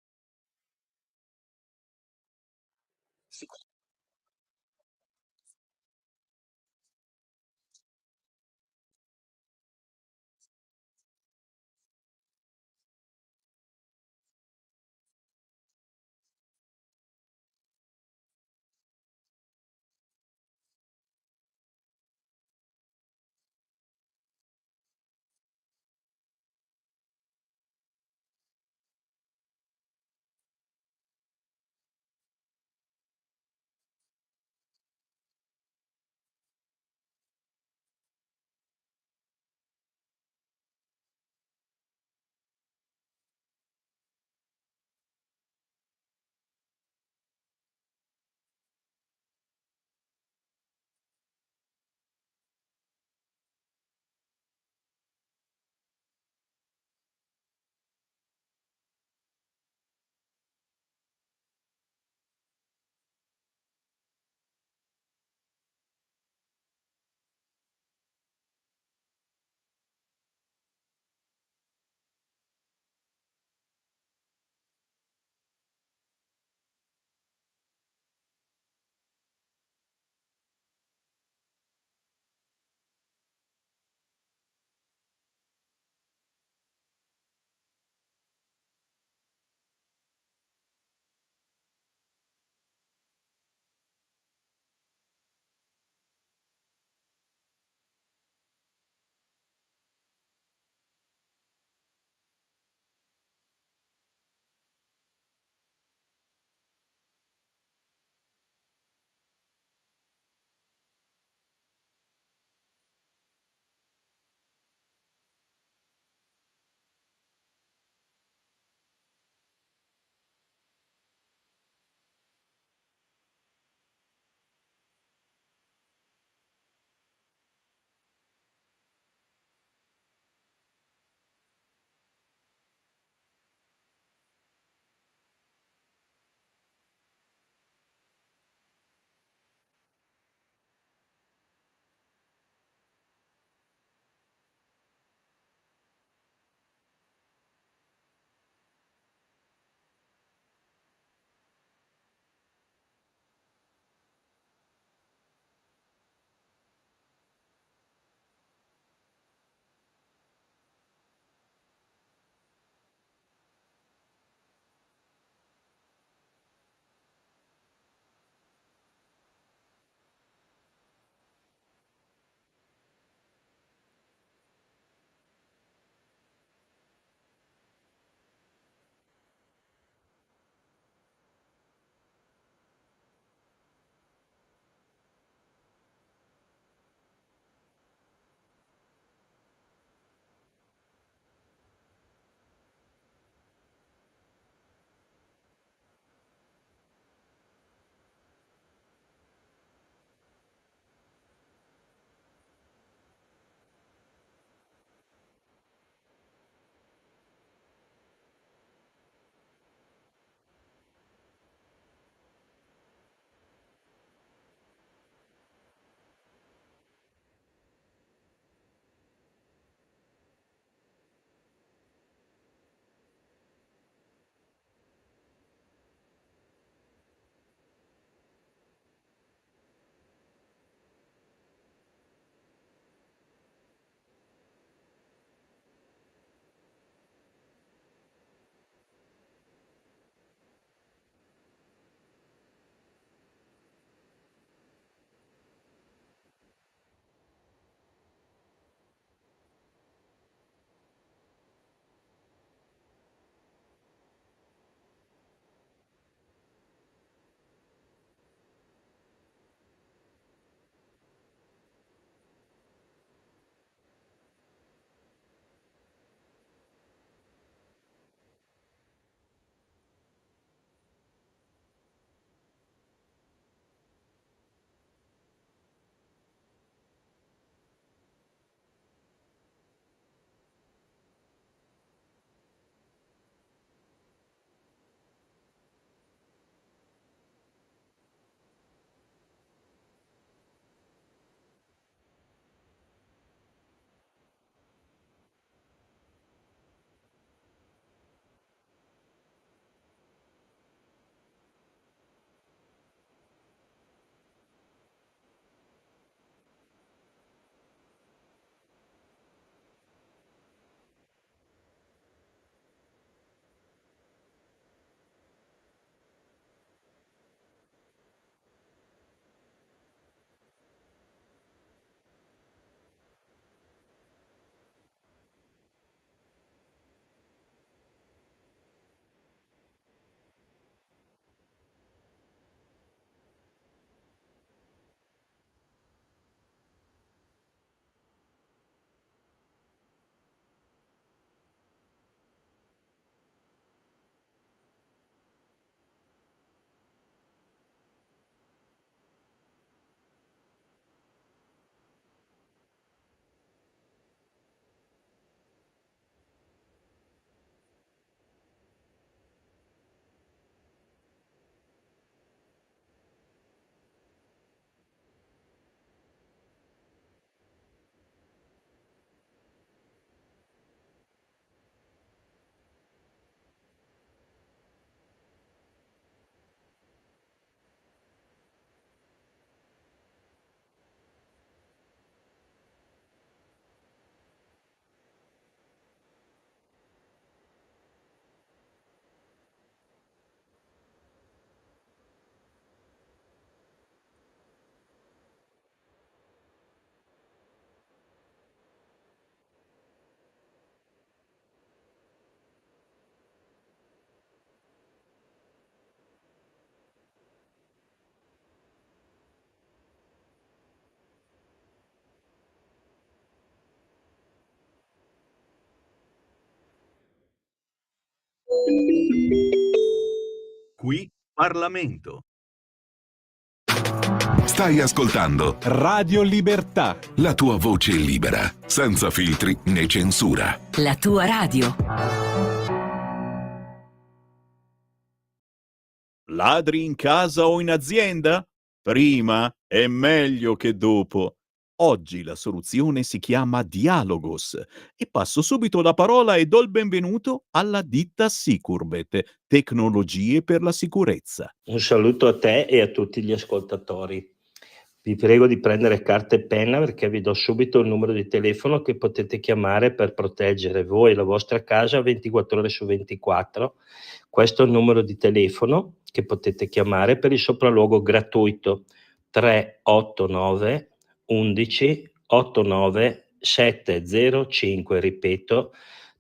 Qui Parlamento. Stai ascoltando Radio Libertà. la tua voce libera, senza filtri né censura. La tua radio. Ladri in casa o in azienda? Prima è meglio che dopo. Oggi la soluzione si chiama Dialogos e passo subito la parola e do il benvenuto alla ditta Sicurbet, tecnologie per la sicurezza. Un saluto a te e a tutti gli ascoltatori. Vi prego di prendere carta e penna perché vi do subito il numero di telefono che potete chiamare per proteggere voi e la vostra casa 24 ore su 24. Questo è il numero di telefono che potete chiamare per il sopralluogo gratuito 389 11 89 705, ripeto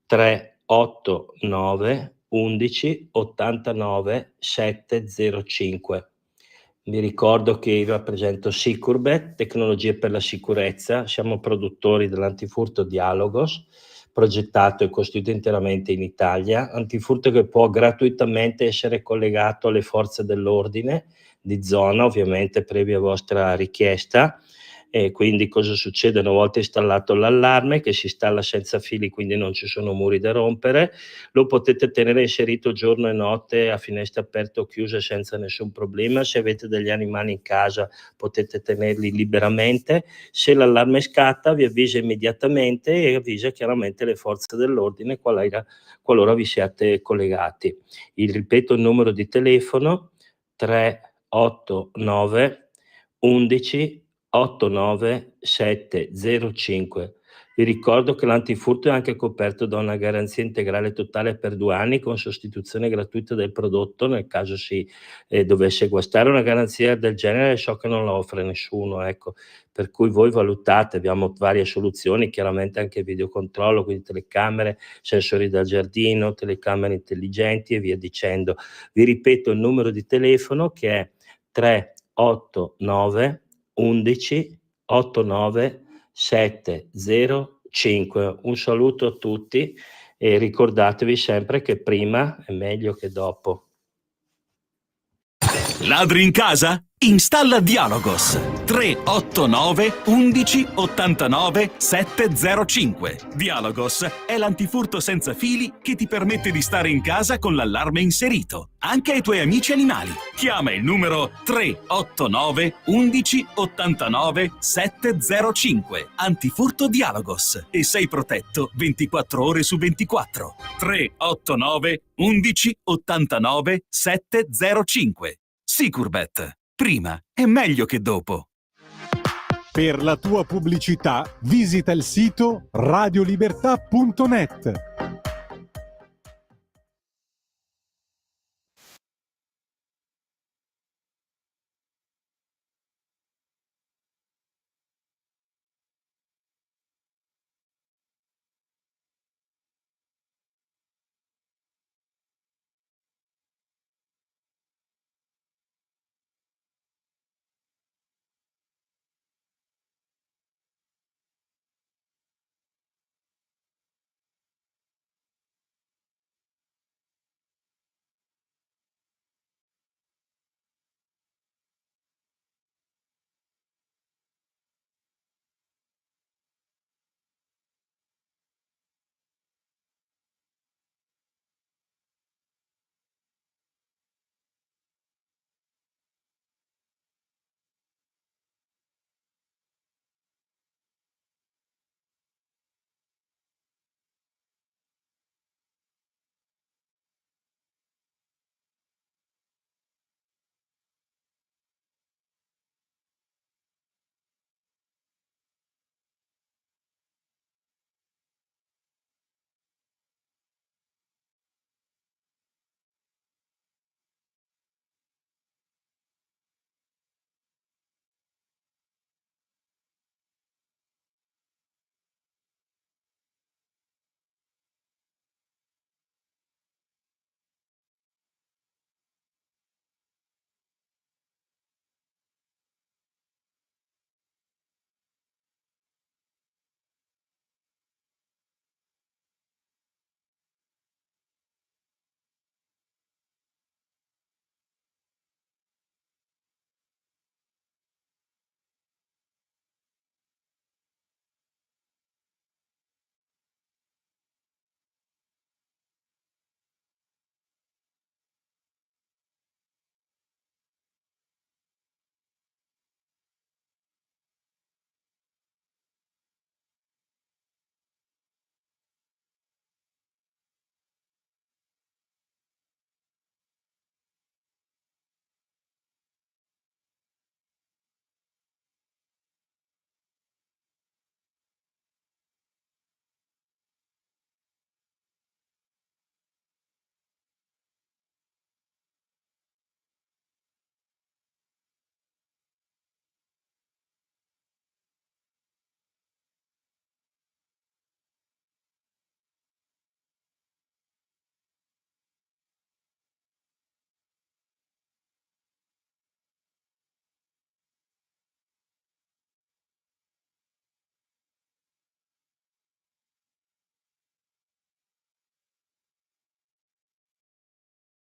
389 11 89 705. Vi ricordo che io rappresento Sicurbet, tecnologie per la sicurezza, siamo produttori dell'antifurto Dialogos, progettato e costruito interamente in Italia, antifurto che può gratuitamente essere collegato alle forze dell'ordine di zona, ovviamente previa vostra richiesta. E quindi cosa succede? Una volta installato l'allarme, che si installa senza fili, quindi non ci sono muri da rompere, lo potete tenere inserito giorno e notte a finestre aperte o chiuse senza nessun problema. Se avete degli animali in casa potete tenerli liberamente. Se l'allarme scatta vi avvisa immediatamente e avvisa chiaramente le forze dell'ordine qualora vi siate collegati. Ripeto il numero di telefono 389 11 89 705. Vi ricordo che l'antifurto è anche coperto da una garanzia integrale totale per 2 anni con sostituzione gratuita del prodotto nel caso si dovesse guastare. Una garanzia del genere so che non la offre nessuno, ecco. Per cui voi valutate, abbiamo varie soluzioni, chiaramente anche videocontrollo, quindi telecamere, sensori da giardino, telecamere intelligenti e via dicendo. Vi ripeto il numero di telefono che è 389 11 89 705. Un saluto a tutti e ricordatevi sempre che prima è meglio che dopo. Ladri in casa? Installa Dialogos 389 11 89 705. Dialogos è l'antifurto senza fili che ti permette di stare in casa con l'allarme inserito, anche ai tuoi amici animali. Chiama il numero 389 11 89 705. Antifurto Dialogos e sei protetto 24 ore su 24. 389 11 89 705. Sicurbet. Prima è meglio che dopo. Per la tua pubblicità visita il sito radiolibertà.net.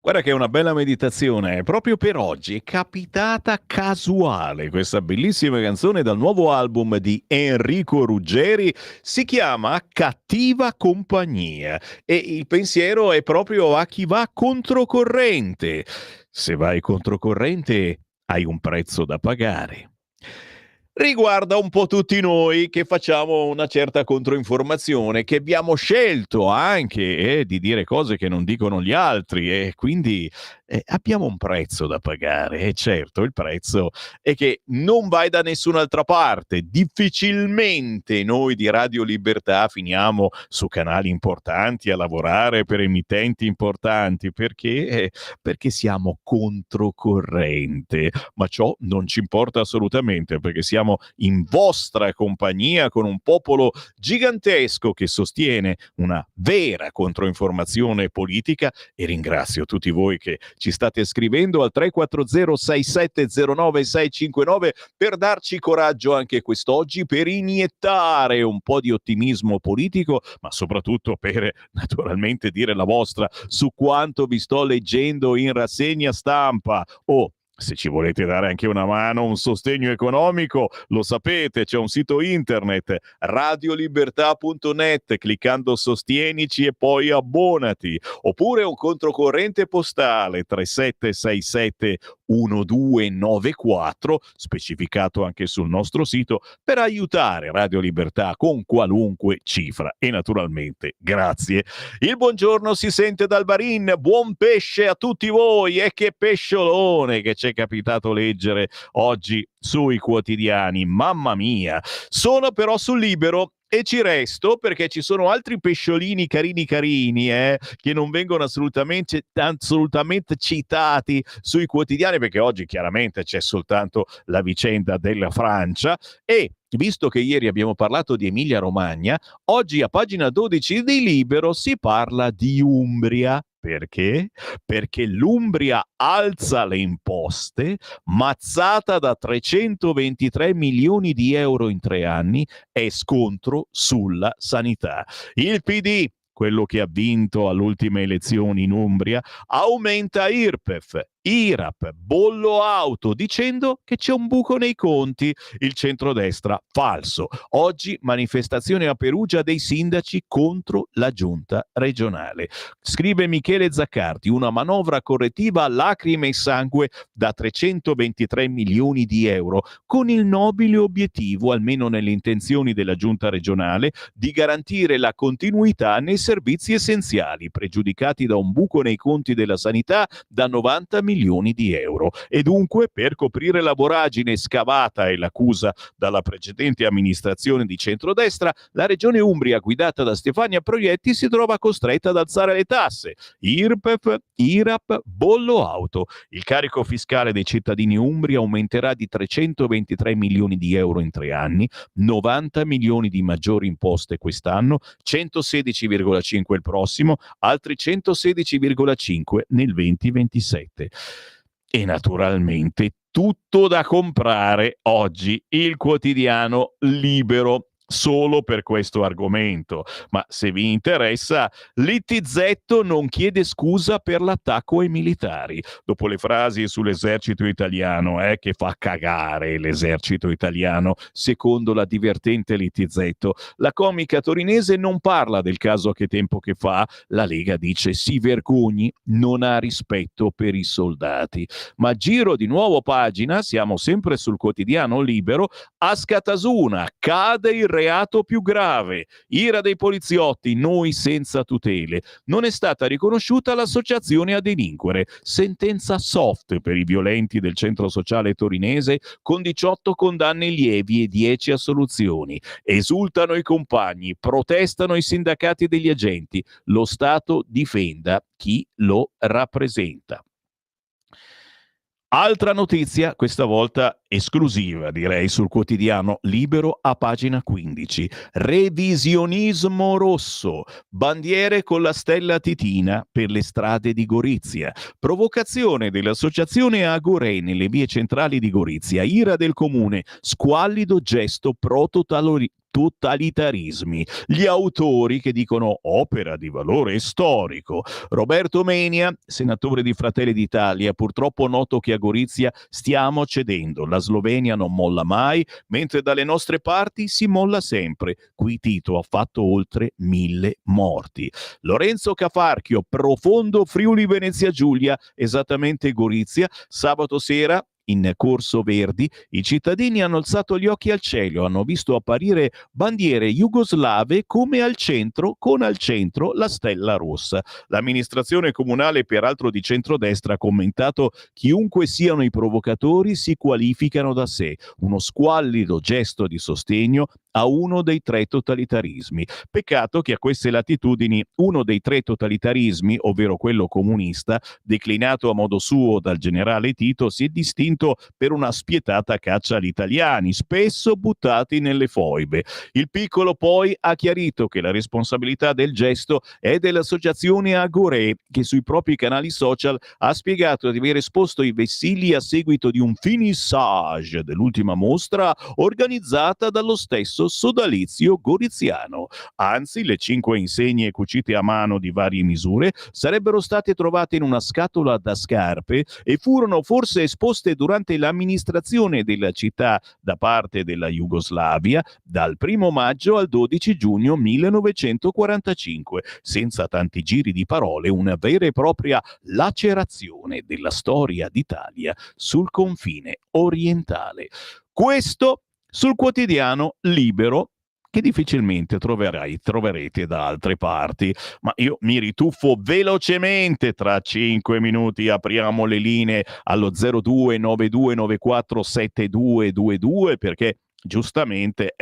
Guarda che è una bella meditazione, proprio per oggi è capitata casuale questa bellissima canzone dal nuovo album di Enrico Ruggeri, si chiama Cattiva compagnia e il pensiero è proprio a chi va controcorrente. Se vai controcorrente hai un prezzo da pagare. Riguarda un po' tutti noi che facciamo una certa controinformazione, che abbiamo scelto anche di dire cose che non dicono gli altri e quindi abbiamo un prezzo da pagare. E certo, il prezzo è che non vai da nessun'altra parte. Difficilmente noi di Radio Libertà finiamo su canali importanti a lavorare per emittenti importanti perché siamo controcorrente, ma ciò non ci importa assolutamente perché siamo in vostra compagnia con un popolo gigantesco che sostiene una vera controinformazione politica e ringrazio tutti voi che ci state scrivendo al 340 6709 659 per darci coraggio anche quest'oggi, per iniettare un po' di ottimismo politico, ma soprattutto per naturalmente dire la vostra su quanto vi sto leggendo in rassegna stampa. Se ci volete dare anche una mano, un sostegno economico, lo sapete, c'è un sito internet radiolibertà.net, cliccando sostienici e poi abbonati, oppure un controcorrente postale 3767 1294, specificato anche sul nostro sito, per aiutare Radio Libertà con qualunque cifra. E naturalmente, grazie. Il buongiorno si sente dal Barin, buon pesce a tutti voi, e che pesciolone che ci è capitato leggere oggi sui quotidiani, mamma mia. Sono però sul Libero e ci resto perché ci sono altri pesciolini carini che non vengono assolutamente citati sui quotidiani, perché oggi chiaramente c'è soltanto la vicenda della Francia e visto che ieri abbiamo parlato di Emilia Romagna, oggi a pagina 12 di Libero si parla di Umbria. Perché? Perché l'Umbria alza le imposte, mazzata da 323 milioni di euro in 3 anni, e scontro sulla sanità. Il PD, quello che ha vinto alle ultime elezioni in Umbria, aumenta IRPEF, IRAP, bollo auto, dicendo che c'è un buco nei conti. Il centrodestra falso. Oggi manifestazione a Perugia dei sindaci contro la giunta regionale. Scrive Michele Zaccardi, una manovra correttiva a lacrime e sangue da 323 milioni di euro, con il nobile obiettivo, almeno nelle intenzioni della giunta regionale, di garantire la continuità nei servizi essenziali, pregiudicati da un buco nei conti della sanità da 90 milioni di euro. E dunque, per coprire la voragine scavata e l'accusa dalla precedente amministrazione di centrodestra, la regione Umbria, guidata da Stefania Proietti, si trova costretta ad alzare le tasse, IRPEF, IRAP, bollo auto. Il carico fiscale dei cittadini umbri aumenterà di 323 milioni di euro in 3 anni, 90 milioni di maggiori imposte quest'anno, 116,5 il prossimo, altri 116,5 nel 2027. E naturalmente tutto da comprare oggi, il quotidiano Libero, solo per questo argomento. Ma se vi interessa, Littizzetto non chiede scusa per l'attacco ai militari. Dopo le frasi sull'esercito italiano, che fa cagare l'esercito italiano, secondo la divertente Littizzetto, la comica torinese non parla del caso che tempo che fa la Lega dice si vergogni, non ha rispetto per i soldati. Ma giro di nuovo pagina, siamo sempre sul quotidiano Libero, a Scatasuna cade il reato più grave, ira dei poliziotti, noi senza tutele, non è stata riconosciuta l'associazione a delinquere, sentenza soft per i violenti del centro sociale torinese con 18 condanne lievi e 10 assoluzioni, esultano i compagni, protestano i sindacati degli agenti, lo Stato difenda chi lo rappresenta. Altra notizia, questa volta esclusiva, direi, sul quotidiano Libero a pagina 15. Revisionismo rosso, bandiere con la stella titina per le strade di Gorizia. Provocazione dell'associazione Agorei nelle vie centrali di Gorizia. Ira del comune, squallido gesto totalitarismi. Gli autori che dicono opera di valore storico. Roberto Menia, senatore di Fratelli d'Italia, purtroppo noto che a Gorizia stiamo cedendo. La Slovenia non molla mai, mentre dalle nostre parti si molla sempre. Qui Tito ha fatto oltre 1000 morti. Lorenzo Cafarchio, profondo Friuli Venezia Giulia, esattamente Gorizia, sabato sera in Corso Verdi, i cittadini hanno alzato gli occhi al cielo, hanno visto apparire bandiere jugoslave come al centro, con al centro la stella rossa. L'amministrazione comunale, peraltro di centrodestra, ha commentato: chiunque siano i provocatori si qualificano da sé. Uno squallido gesto di sostegno a uno dei 3 totalitarismi. Peccato che a queste latitudini uno dei 3 totalitarismi, ovvero quello comunista, declinato a modo suo dal generale Tito, si è distinto per una spietata caccia agli italiani, spesso buttati nelle foibe. Il piccolo poi ha chiarito che la responsabilità del gesto è dell'associazione Agoré, che sui propri canali social ha spiegato di aver esposto i vessilli a seguito di un finissage dell'ultima mostra organizzata dallo stesso sodalizio goriziano. Anzi, le 5 insegne cucite a mano di varie misure sarebbero state trovate in una scatola da scarpe e furono forse esposte durante l'amministrazione della città da parte della Jugoslavia dal 1 maggio al 12 giugno 1945. Senza tanti giri di parole, una vera e propria lacerazione della storia d'Italia sul confine orientale. Questo sul quotidiano Libero, che difficilmente troverete da altre parti. Ma io mi rituffo velocemente, tra 5 minuti apriamo le linee allo 0292947222, perché giustamente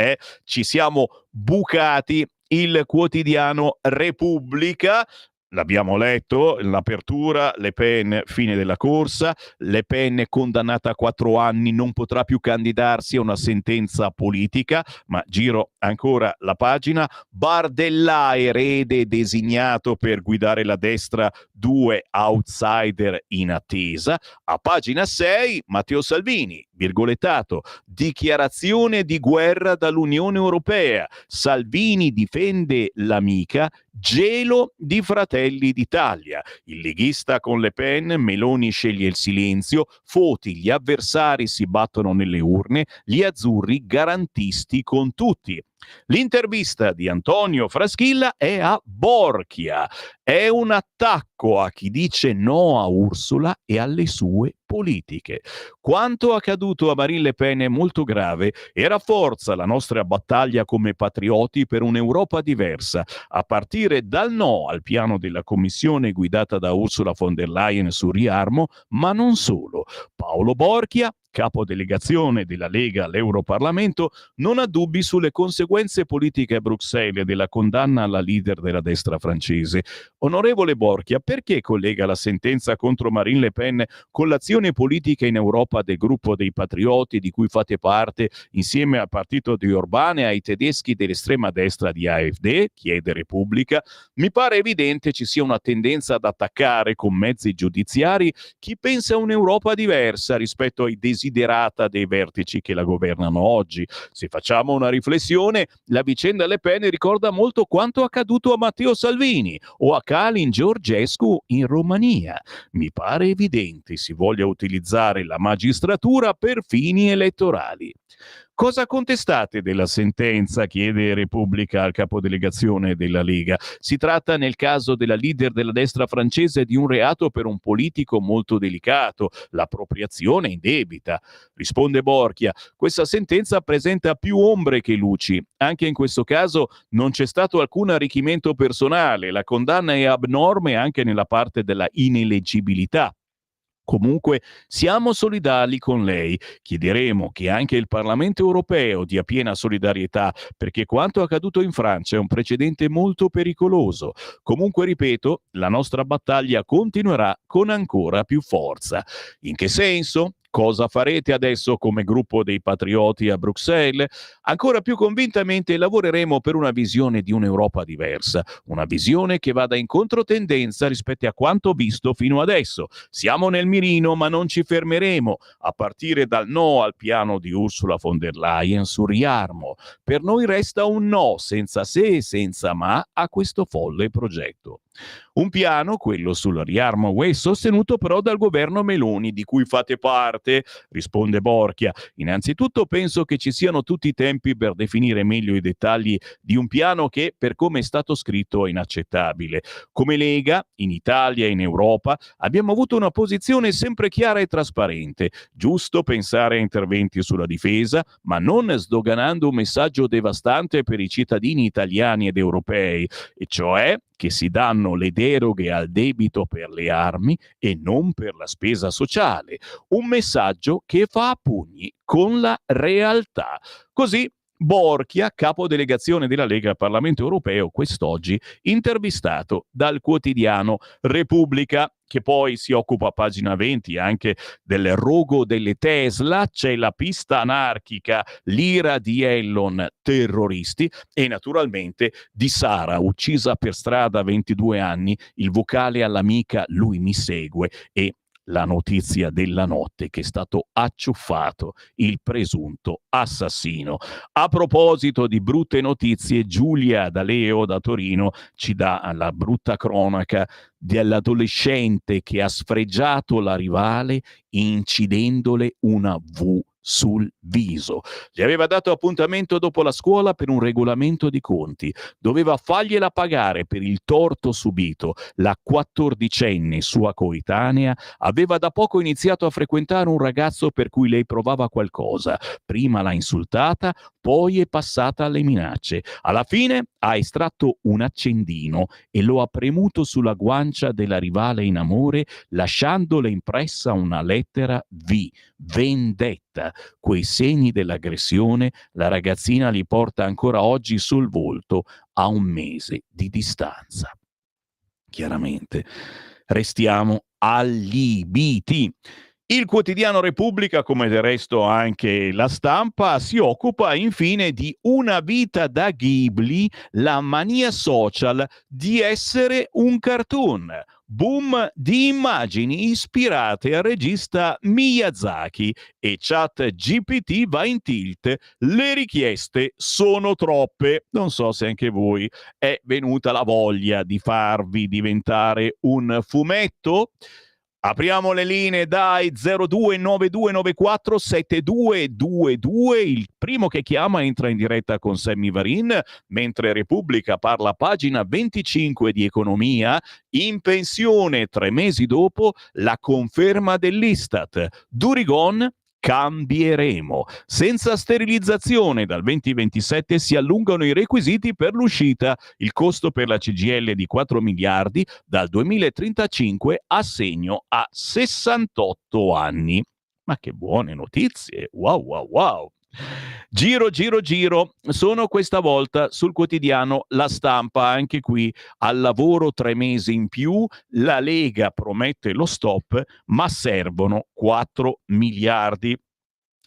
ci siamo bucati. Il quotidiano Repubblica, l'abbiamo letto, l'apertura, Le Pen, fine della corsa, Le Pen condannata a 4 anni, non potrà più candidarsi, a una sentenza politica, ma giro ancora la pagina, Bardella, erede designato per guidare la destra, 2 outsider in attesa. A pagina 6, Matteo Salvini, virgolettato, dichiarazione di guerra dall'Unione Europea, Salvini difende l'amica, gelo di Fratelli d'Italia. Il leghista con Le Pen, Meloni sceglie il silenzio, Foti, gli avversari si battono nelle urne, gli azzurri garantisti con tutti. L'intervista di Antonio Fraschilla è a Borchia. È un attacco a chi dice no a Ursula e alle sue politiche. Quanto accaduto a Marine Le Pen è molto grave e rafforza la nostra battaglia come patrioti per un'Europa diversa, a partire dal no al piano della Commissione guidata da Ursula von der Leyen sul riarmo, ma non solo. Paolo Borchia, capodelegazione della Lega all'Europarlamento, non ha dubbi sulle conseguenze politiche a Bruxelles della condanna alla leader della destra francese. Onorevole Borchia, perché collega la sentenza contro Marine Le Pen con l'azione politica in Europa del gruppo dei patrioti di cui fate parte insieme al partito di Orbán e ai tedeschi dell'estrema destra di AfD? Chiede Repubblica. Mi pare evidente ci sia una tendenza ad attaccare con mezzi giudiziari chi pensa a un'Europa diversa rispetto ai desiderata dei vertici che la governano oggi. Se facciamo una riflessione, la vicenda Le Pen ricorda molto quanto accaduto a Matteo Salvini o a Calin Georgescu in Romania. Mi pare evidente si voglia utilizzare la magistratura per fini elettorali. Cosa contestate della sentenza? Chiede Repubblica al capodelegazione della Lega. Si tratta nel caso della leader della destra francese di un reato per un politico molto delicato, l'appropriazione indebita. Risponde Borchia, questa sentenza presenta più ombre che luci. Anche in questo caso non c'è stato alcun arricchimento personale, la condanna è abnorme anche nella parte della ineleggibilità. Comunque siamo solidali con lei. Chiederemo che anche il Parlamento europeo dia piena solidarietà, perché quanto accaduto in Francia è un precedente molto pericoloso. Comunque, ripeto, la nostra battaglia continuerà con ancora più forza. In che senso? Cosa farete adesso come gruppo dei patrioti a Bruxelles? Ancora più convintamente lavoreremo per una visione di un'Europa diversa, una visione che vada in controtendenza rispetto a quanto visto fino adesso. Siamo nel mirino, ma non ci fermeremo, a partire dal no al piano di Ursula von der Leyen sul riarmo. Per noi resta un no senza se e senza ma a questo folle progetto. Un piano, quello sul riarmo UE, sostenuto però dal governo Meloni, di cui fate parte, risponde Borchia. Innanzitutto penso che ci siano tutti i tempi per definire meglio i dettagli di un piano che, per come è stato scritto, è inaccettabile. Come Lega, in Italia e in Europa, abbiamo avuto una posizione sempre chiara e trasparente. Giusto pensare a interventi sulla difesa, ma non sdoganando un messaggio devastante per i cittadini italiani ed europei, e cioè che si danno le deroghe al debito per le armi e non per la spesa sociale. Un messaggio che fa a pugni con la realtà. Così Borchia, capodelegazione della Lega al Parlamento Europeo, quest'oggi intervistato dal quotidiano Repubblica, che poi si occupa a pagina 20 anche del rogo delle Tesla, c'è la pista anarchica, l'ira di Elon, terroristi, e naturalmente di Sara, uccisa per strada a 22 anni, il vocale all'amica Lui mi segue, e la notizia della notte che è stato acciuffato il presunto assassino. A proposito di brutte notizie, Giulia D'Aleo da Torino ci dà la brutta cronaca dell'adolescente che ha sfregiato la rivale incidendole una V sul viso. Gli aveva dato appuntamento dopo la scuola per un regolamento di conti. Doveva fargliela pagare per il torto subito. La 14enne sua coetanea aveva da poco iniziato a frequentare un ragazzo per cui lei provava qualcosa. Prima l'ha insultata, poi è passata alle minacce. Alla fine ha estratto un accendino e lo ha premuto sulla guancia della rivale in amore, lasciandole impressa una lettera V, vendetta. Quei segni dell'aggressione la ragazzina li porta ancora oggi sul volto a un mese di distanza. Chiaramente restiamo allibiti. Il quotidiano Repubblica, come del resto anche La Stampa, si occupa infine di Una vita da Ghibli, la mania social di essere un cartoon. Boom di immagini ispirate al regista Miyazaki e ChatGPT va in tilt. Le richieste sono troppe. Non so se anche voi è venuta la voglia di farvi diventare un fumetto. Apriamo le linee dai 0292947222. Il primo che chiama entra in diretta con Sammy Varin, mentre Repubblica parla a pagina 25 di economia. In pensione 3 mesi dopo la conferma dell'Istat. Durigon: cambieremo. Senza sterilizzazione dal 2027 si allungano i requisiti per l'uscita. Il costo per la CGIL di 4 miliardi dal 2035, assegno a 68 anni. Ma che buone notizie! Wow, wow, wow! Giro, sono questa volta sul quotidiano La Stampa, anche qui al lavoro 3 mesi in più, la Lega promette lo stop, ma servono 4 miliardi.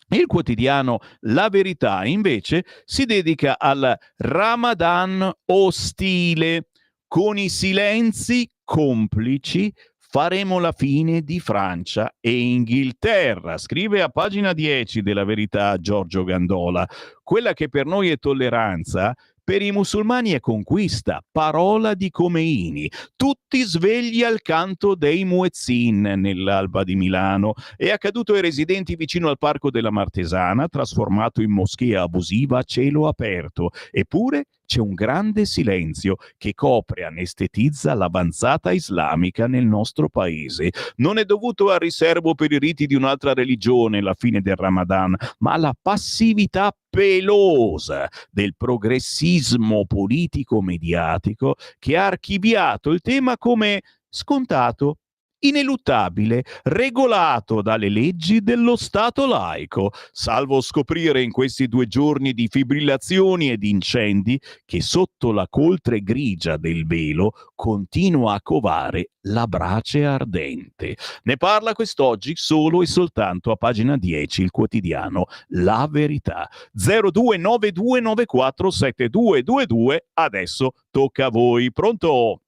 Il quotidiano La Verità invece si dedica al Ramadan ostile, con i silenzi complici. Faremo la fine di Francia e Inghilterra, scrive a pagina 10 della Verità Giorgio Gandola. Quella che per noi è tolleranza, per i musulmani è conquista, parola di Khomeini. Tutti svegli al canto dei muezzin nell'alba di Milano. È accaduto ai residenti vicino al Parco della Martesana, trasformato in moschea abusiva a cielo aperto. Eppure c'è un grande silenzio che copre e anestetizza l'avanzata islamica nel nostro paese. Non è dovuto al riservo per i riti di un'altra religione la fine del Ramadan, ma alla passività pelosa del progressismo politico-mediatico che ha archiviato il tema come scontato ineluttabile, regolato dalle leggi dello Stato laico, salvo scoprire in questi 2 giorni di fibrillazioni ed incendi che sotto la coltre grigia del velo continua a covare la brace ardente. Ne parla quest'oggi solo e soltanto a pagina 10 il quotidiano La Verità. 0292947222. Adesso tocca a voi. Pronto?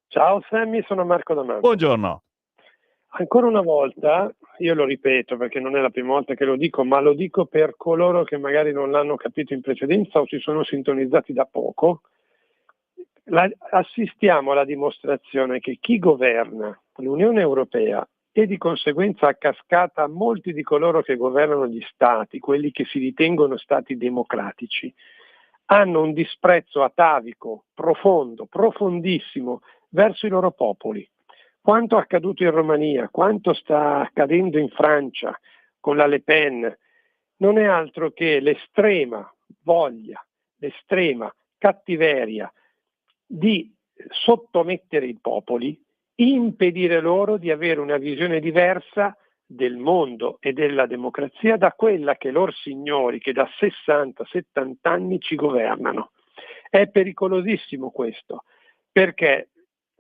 Ciao Sammy, sono Marco D'Amato. Buongiorno. Ancora una volta, io lo ripeto perché non è la prima volta che lo dico, ma lo dico per coloro che magari non l'hanno capito in precedenza o si sono sintonizzati da poco. Assistiamo alla dimostrazione che chi governa l'Unione Europea e di conseguenza a cascata molti di coloro che governano gli stati, quelli che si ritengono stati democratici, hanno un disprezzo atavico, profondo, profondissimo verso i loro popoli. Quanto è accaduto in Romania, quanto sta accadendo in Francia con la Le Pen, non è altro che l'estrema voglia, l'estrema cattiveria di sottomettere i popoli, impedire loro di avere una visione diversa del mondo e della democrazia da quella che loro signori che da 60-70 anni ci governano. È pericolosissimo questo, perché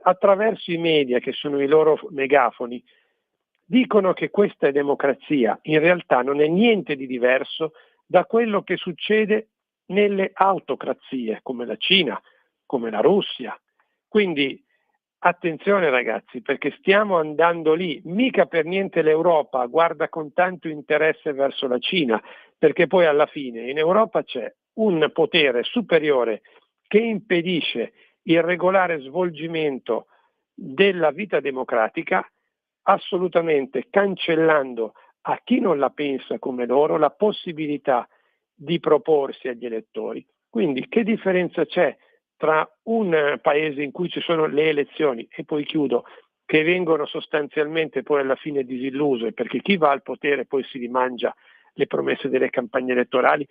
attraverso i media, che sono i loro megafoni, dicono che questa è democrazia. In realtà non è niente di diverso da quello che succede nelle autocrazie, come la Cina, come la Russia. Quindi attenzione ragazzi, perché stiamo andando lì. Mica per niente l'Europa guarda con tanto interesse verso la Cina, perché poi alla fine in Europa c'è un potere superiore che impedisce il regolare svolgimento della vita democratica, assolutamente cancellando a chi non la pensa come loro la possibilità di proporsi agli elettori. Quindi che differenza c'è tra un paese in cui ci sono le elezioni, e poi chiudo, che vengono sostanzialmente poi alla fine disilluse, perché chi va al potere poi si rimangia le promesse delle campagne elettorali,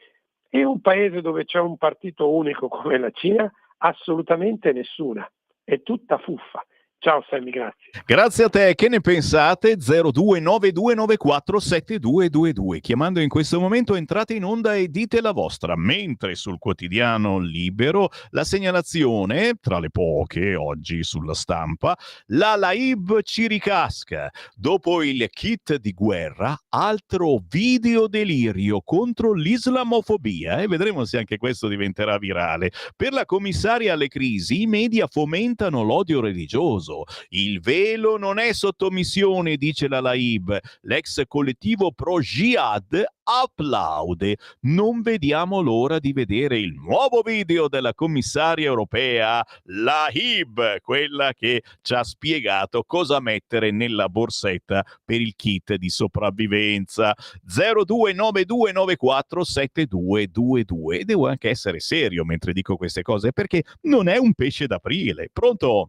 e un paese dove c'è un partito unico come la Cina? Assolutamente nessuna, è tutta fuffa. Ciao Sammy, grazie. Grazie a te, che ne pensate? 0292947222. Chiamando in questo momento entrate in onda e dite la vostra, mentre sul quotidiano Libero la segnalazione, tra le poche oggi sulla stampa, la Laib ci ricasca. Dopo il kit di guerra, altro video delirio contro l'islamofobia, e vedremo se anche questo diventerà virale. Per la commissaria alle crisi, i media fomentano l'odio religioso. Il velo non è sottomissione, dice la Laib. L'ex collettivo pro jihad applaude. Non vediamo l'ora di vedere il nuovo video della commissaria europea Laib, quella che ci ha spiegato cosa mettere nella borsetta per il kit di sopravvivenza. 0292947222. E devo anche essere serio mentre dico queste cose, perché non è un pesce d'aprile. Pronto?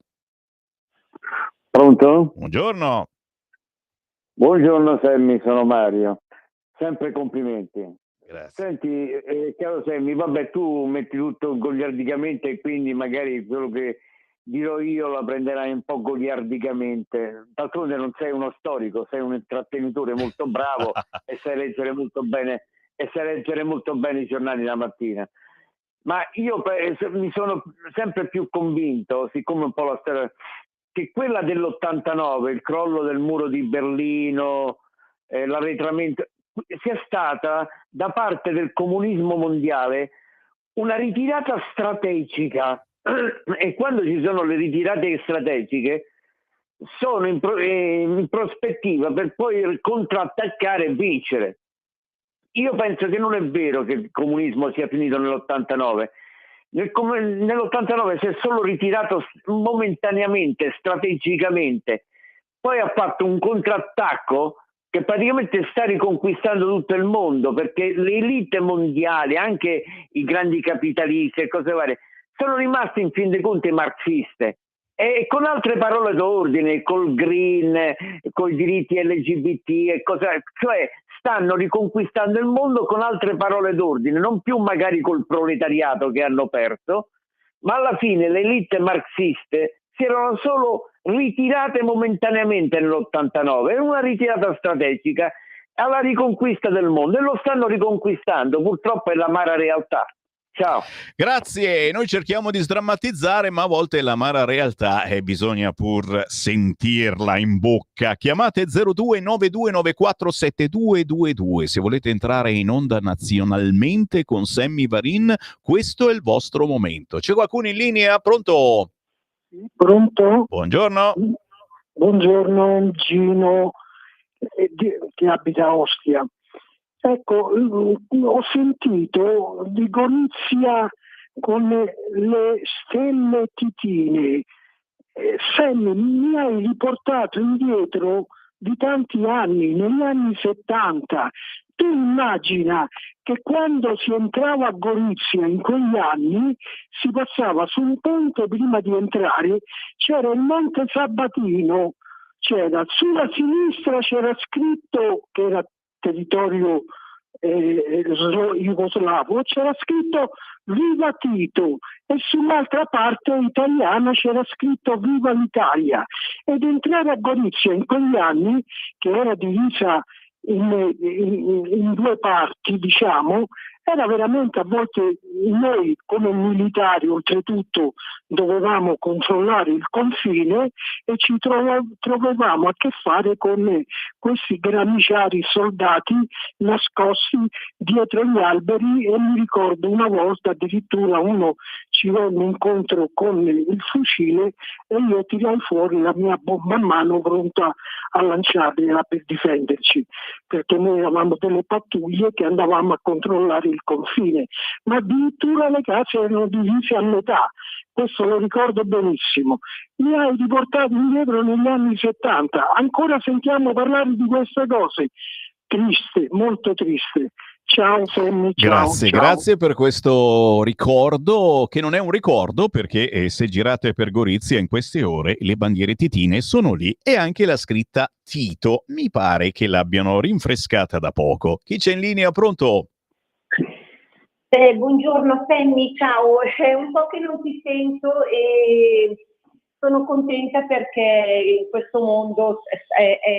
Pronto? Buongiorno. Buongiorno Sammy, sono Mario. Sempre complimenti. Grazie. Senti, caro Sammy, vabbè, tu metti tutto goliardicamente e quindi magari quello che dirò io la prenderai un po' goliardicamente. D'altronde non sei uno storico, sei un intrattenitore molto bravo e sai leggere molto bene i giornali la mattina. Ma io mi sono sempre più convinto, siccome un po' la storia, che quella dell'89, il crollo del muro di Berlino, l'arretramento, sia stata da parte del comunismo mondiale una ritirata strategica. E quando ci sono le ritirate strategiche sono in prospettiva per poi contrattaccare e vincere. Io penso che non è vero che il comunismo sia finito nell'89. Nell'89 si è solo ritirato momentaneamente, strategicamente, poi ha fatto un contrattacco che praticamente sta riconquistando tutto il mondo, perché le elite mondiali, anche i grandi capitalisti e cose varie, sono rimaste in fin dei conti marxiste. E con altre parole d'ordine, col green, con i diritti LGBT e cose, cioè stanno riconquistando il mondo con altre parole d'ordine, non più magari col proletariato che hanno perso, ma alla fine le elite marxiste si erano solo ritirate momentaneamente nell'89, era una ritirata strategica alla riconquista del mondo e lo stanno riconquistando, purtroppo è l'amara realtà. Ciao. Grazie, noi cerchiamo di sdrammatizzare, ma a volte l'amara realtà bisogna pur sentirla in bocca. Chiamate 0292947222 se volete entrare in onda nazionalmente con Sammy Varin, questo è il vostro momento. C'è qualcuno in linea? Pronto? Pronto? Buongiorno. Buongiorno Gino, che abita a Ostia. Ecco, ho sentito di Gorizia con le stelle titine. Sammy, mi hai riportato indietro di tanti anni, negli anni 70. Tu immagina che quando si entrava a Gorizia in quegli anni si passava su un ponte, prima di entrare c'era il Monte Sabatino, sulla sinistra c'era scritto, che era territorio jugoslavo, c'era scritto Viva Tito e sull'altra parte italiana c'era scritto Viva l'Italia. Ed entrare a Gorizia in quegli anni, che era divisa in due parti, diciamo, era veramente, a volte noi come militari oltretutto dovevamo controllare il confine e ci trovavamo a che fare con questi graniciari soldati nascosti dietro gli alberi, e mi ricordo una volta addirittura uno ci venne incontro con il fucile e io tirai fuori la mia bomba a mano pronta a lanciarla per difenderci, perché noi eravamo delle pattuglie che andavamo a controllare il confine, ma addirittura le case erano divise a metà. Questo lo ricordo benissimo. Mi hai riportato indietro negli anni 70, ancora sentiamo parlare di queste cose. Triste, molto triste. Ciao Sammy, ciao. Grazie per questo ricordo, che non è un ricordo perché se girate per Gorizia in queste ore le bandiere titine sono lì e anche la scritta Tito, mi pare che l'abbiano rinfrescata da poco. Chi c'è in linea? Pronto? Buongiorno Sammy, ciao, è un po' che non ti sento e sono contenta perché in questo mondo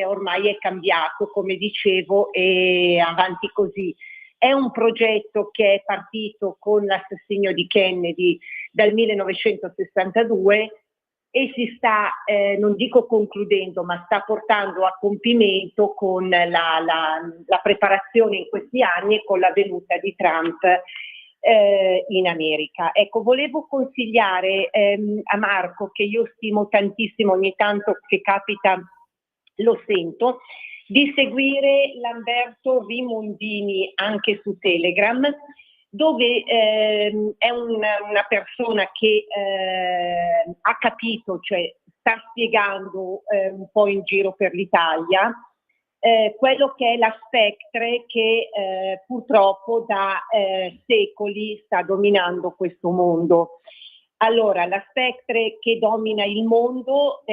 ormai è cambiato, come dicevo, e avanti così. È un progetto che è partito con l'assassinio di Kennedy dal 1962 e si sta, non dico concludendo, ma sta portando a compimento con la preparazione in questi anni e con la venuta di Trump in America. Ecco, volevo consigliare a Marco, che io stimo tantissimo, ogni tanto che capita lo sento, di seguire Lamberto Rimondini anche su Telegram, dove è una persona che ha capito, cioè sta spiegando un po' in giro per l'Italia quello che è la Spectre che purtroppo da secoli sta dominando questo mondo. Allora, la Spectre che domina il mondo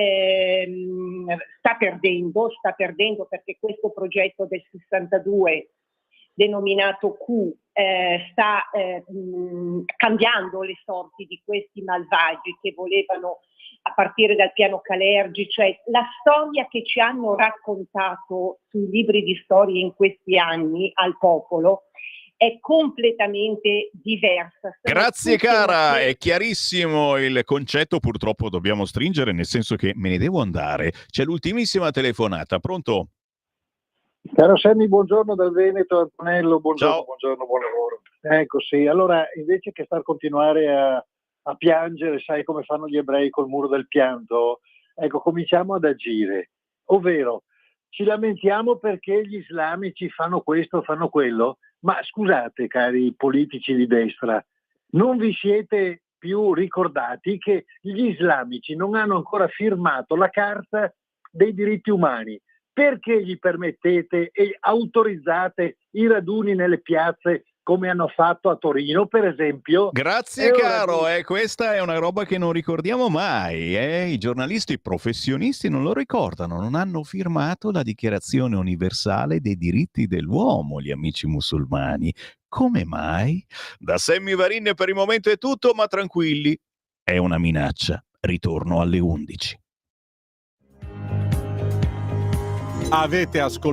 sta perdendo perché questo progetto del 62 denominato Q sta cambiando le sorti di questi malvagi che volevano, a partire dal piano Calergi, cioè la storia che ci hanno raccontato sui libri di storia in questi anni al popolo è completamente diversa. Grazie cara, è chiarissimo il concetto, purtroppo dobbiamo stringere, nel senso che me ne devo andare. C'è l'ultimissima telefonata, pronto? Caro Sammy, buongiorno dal Veneto, Antonello, buongiorno, Ciao. buongiorno, buon lavoro. Ecco sì, allora invece che continuare a piangere, sai come fanno gli ebrei col muro del pianto, ecco cominciamo ad agire, ovvero ci lamentiamo perché gli islamici fanno questo, fanno quello, ma scusate cari politici di destra, non vi siete più ricordati che gli islamici non hanno ancora firmato la Carta dei diritti umani? Perché gli permettete e autorizzate i raduni nelle piazze come hanno fatto a Torino, per esempio? Grazie caro, questa è una roba che non ricordiamo mai. I giornalisti professionisti non lo ricordano, non hanno firmato la Dichiarazione Universale dei Diritti dell'Uomo, gli amici musulmani. Come mai? Da Sammy Varin per il momento è tutto, ma tranquilli, è una minaccia. ritorno alle 11. Avete ascoltato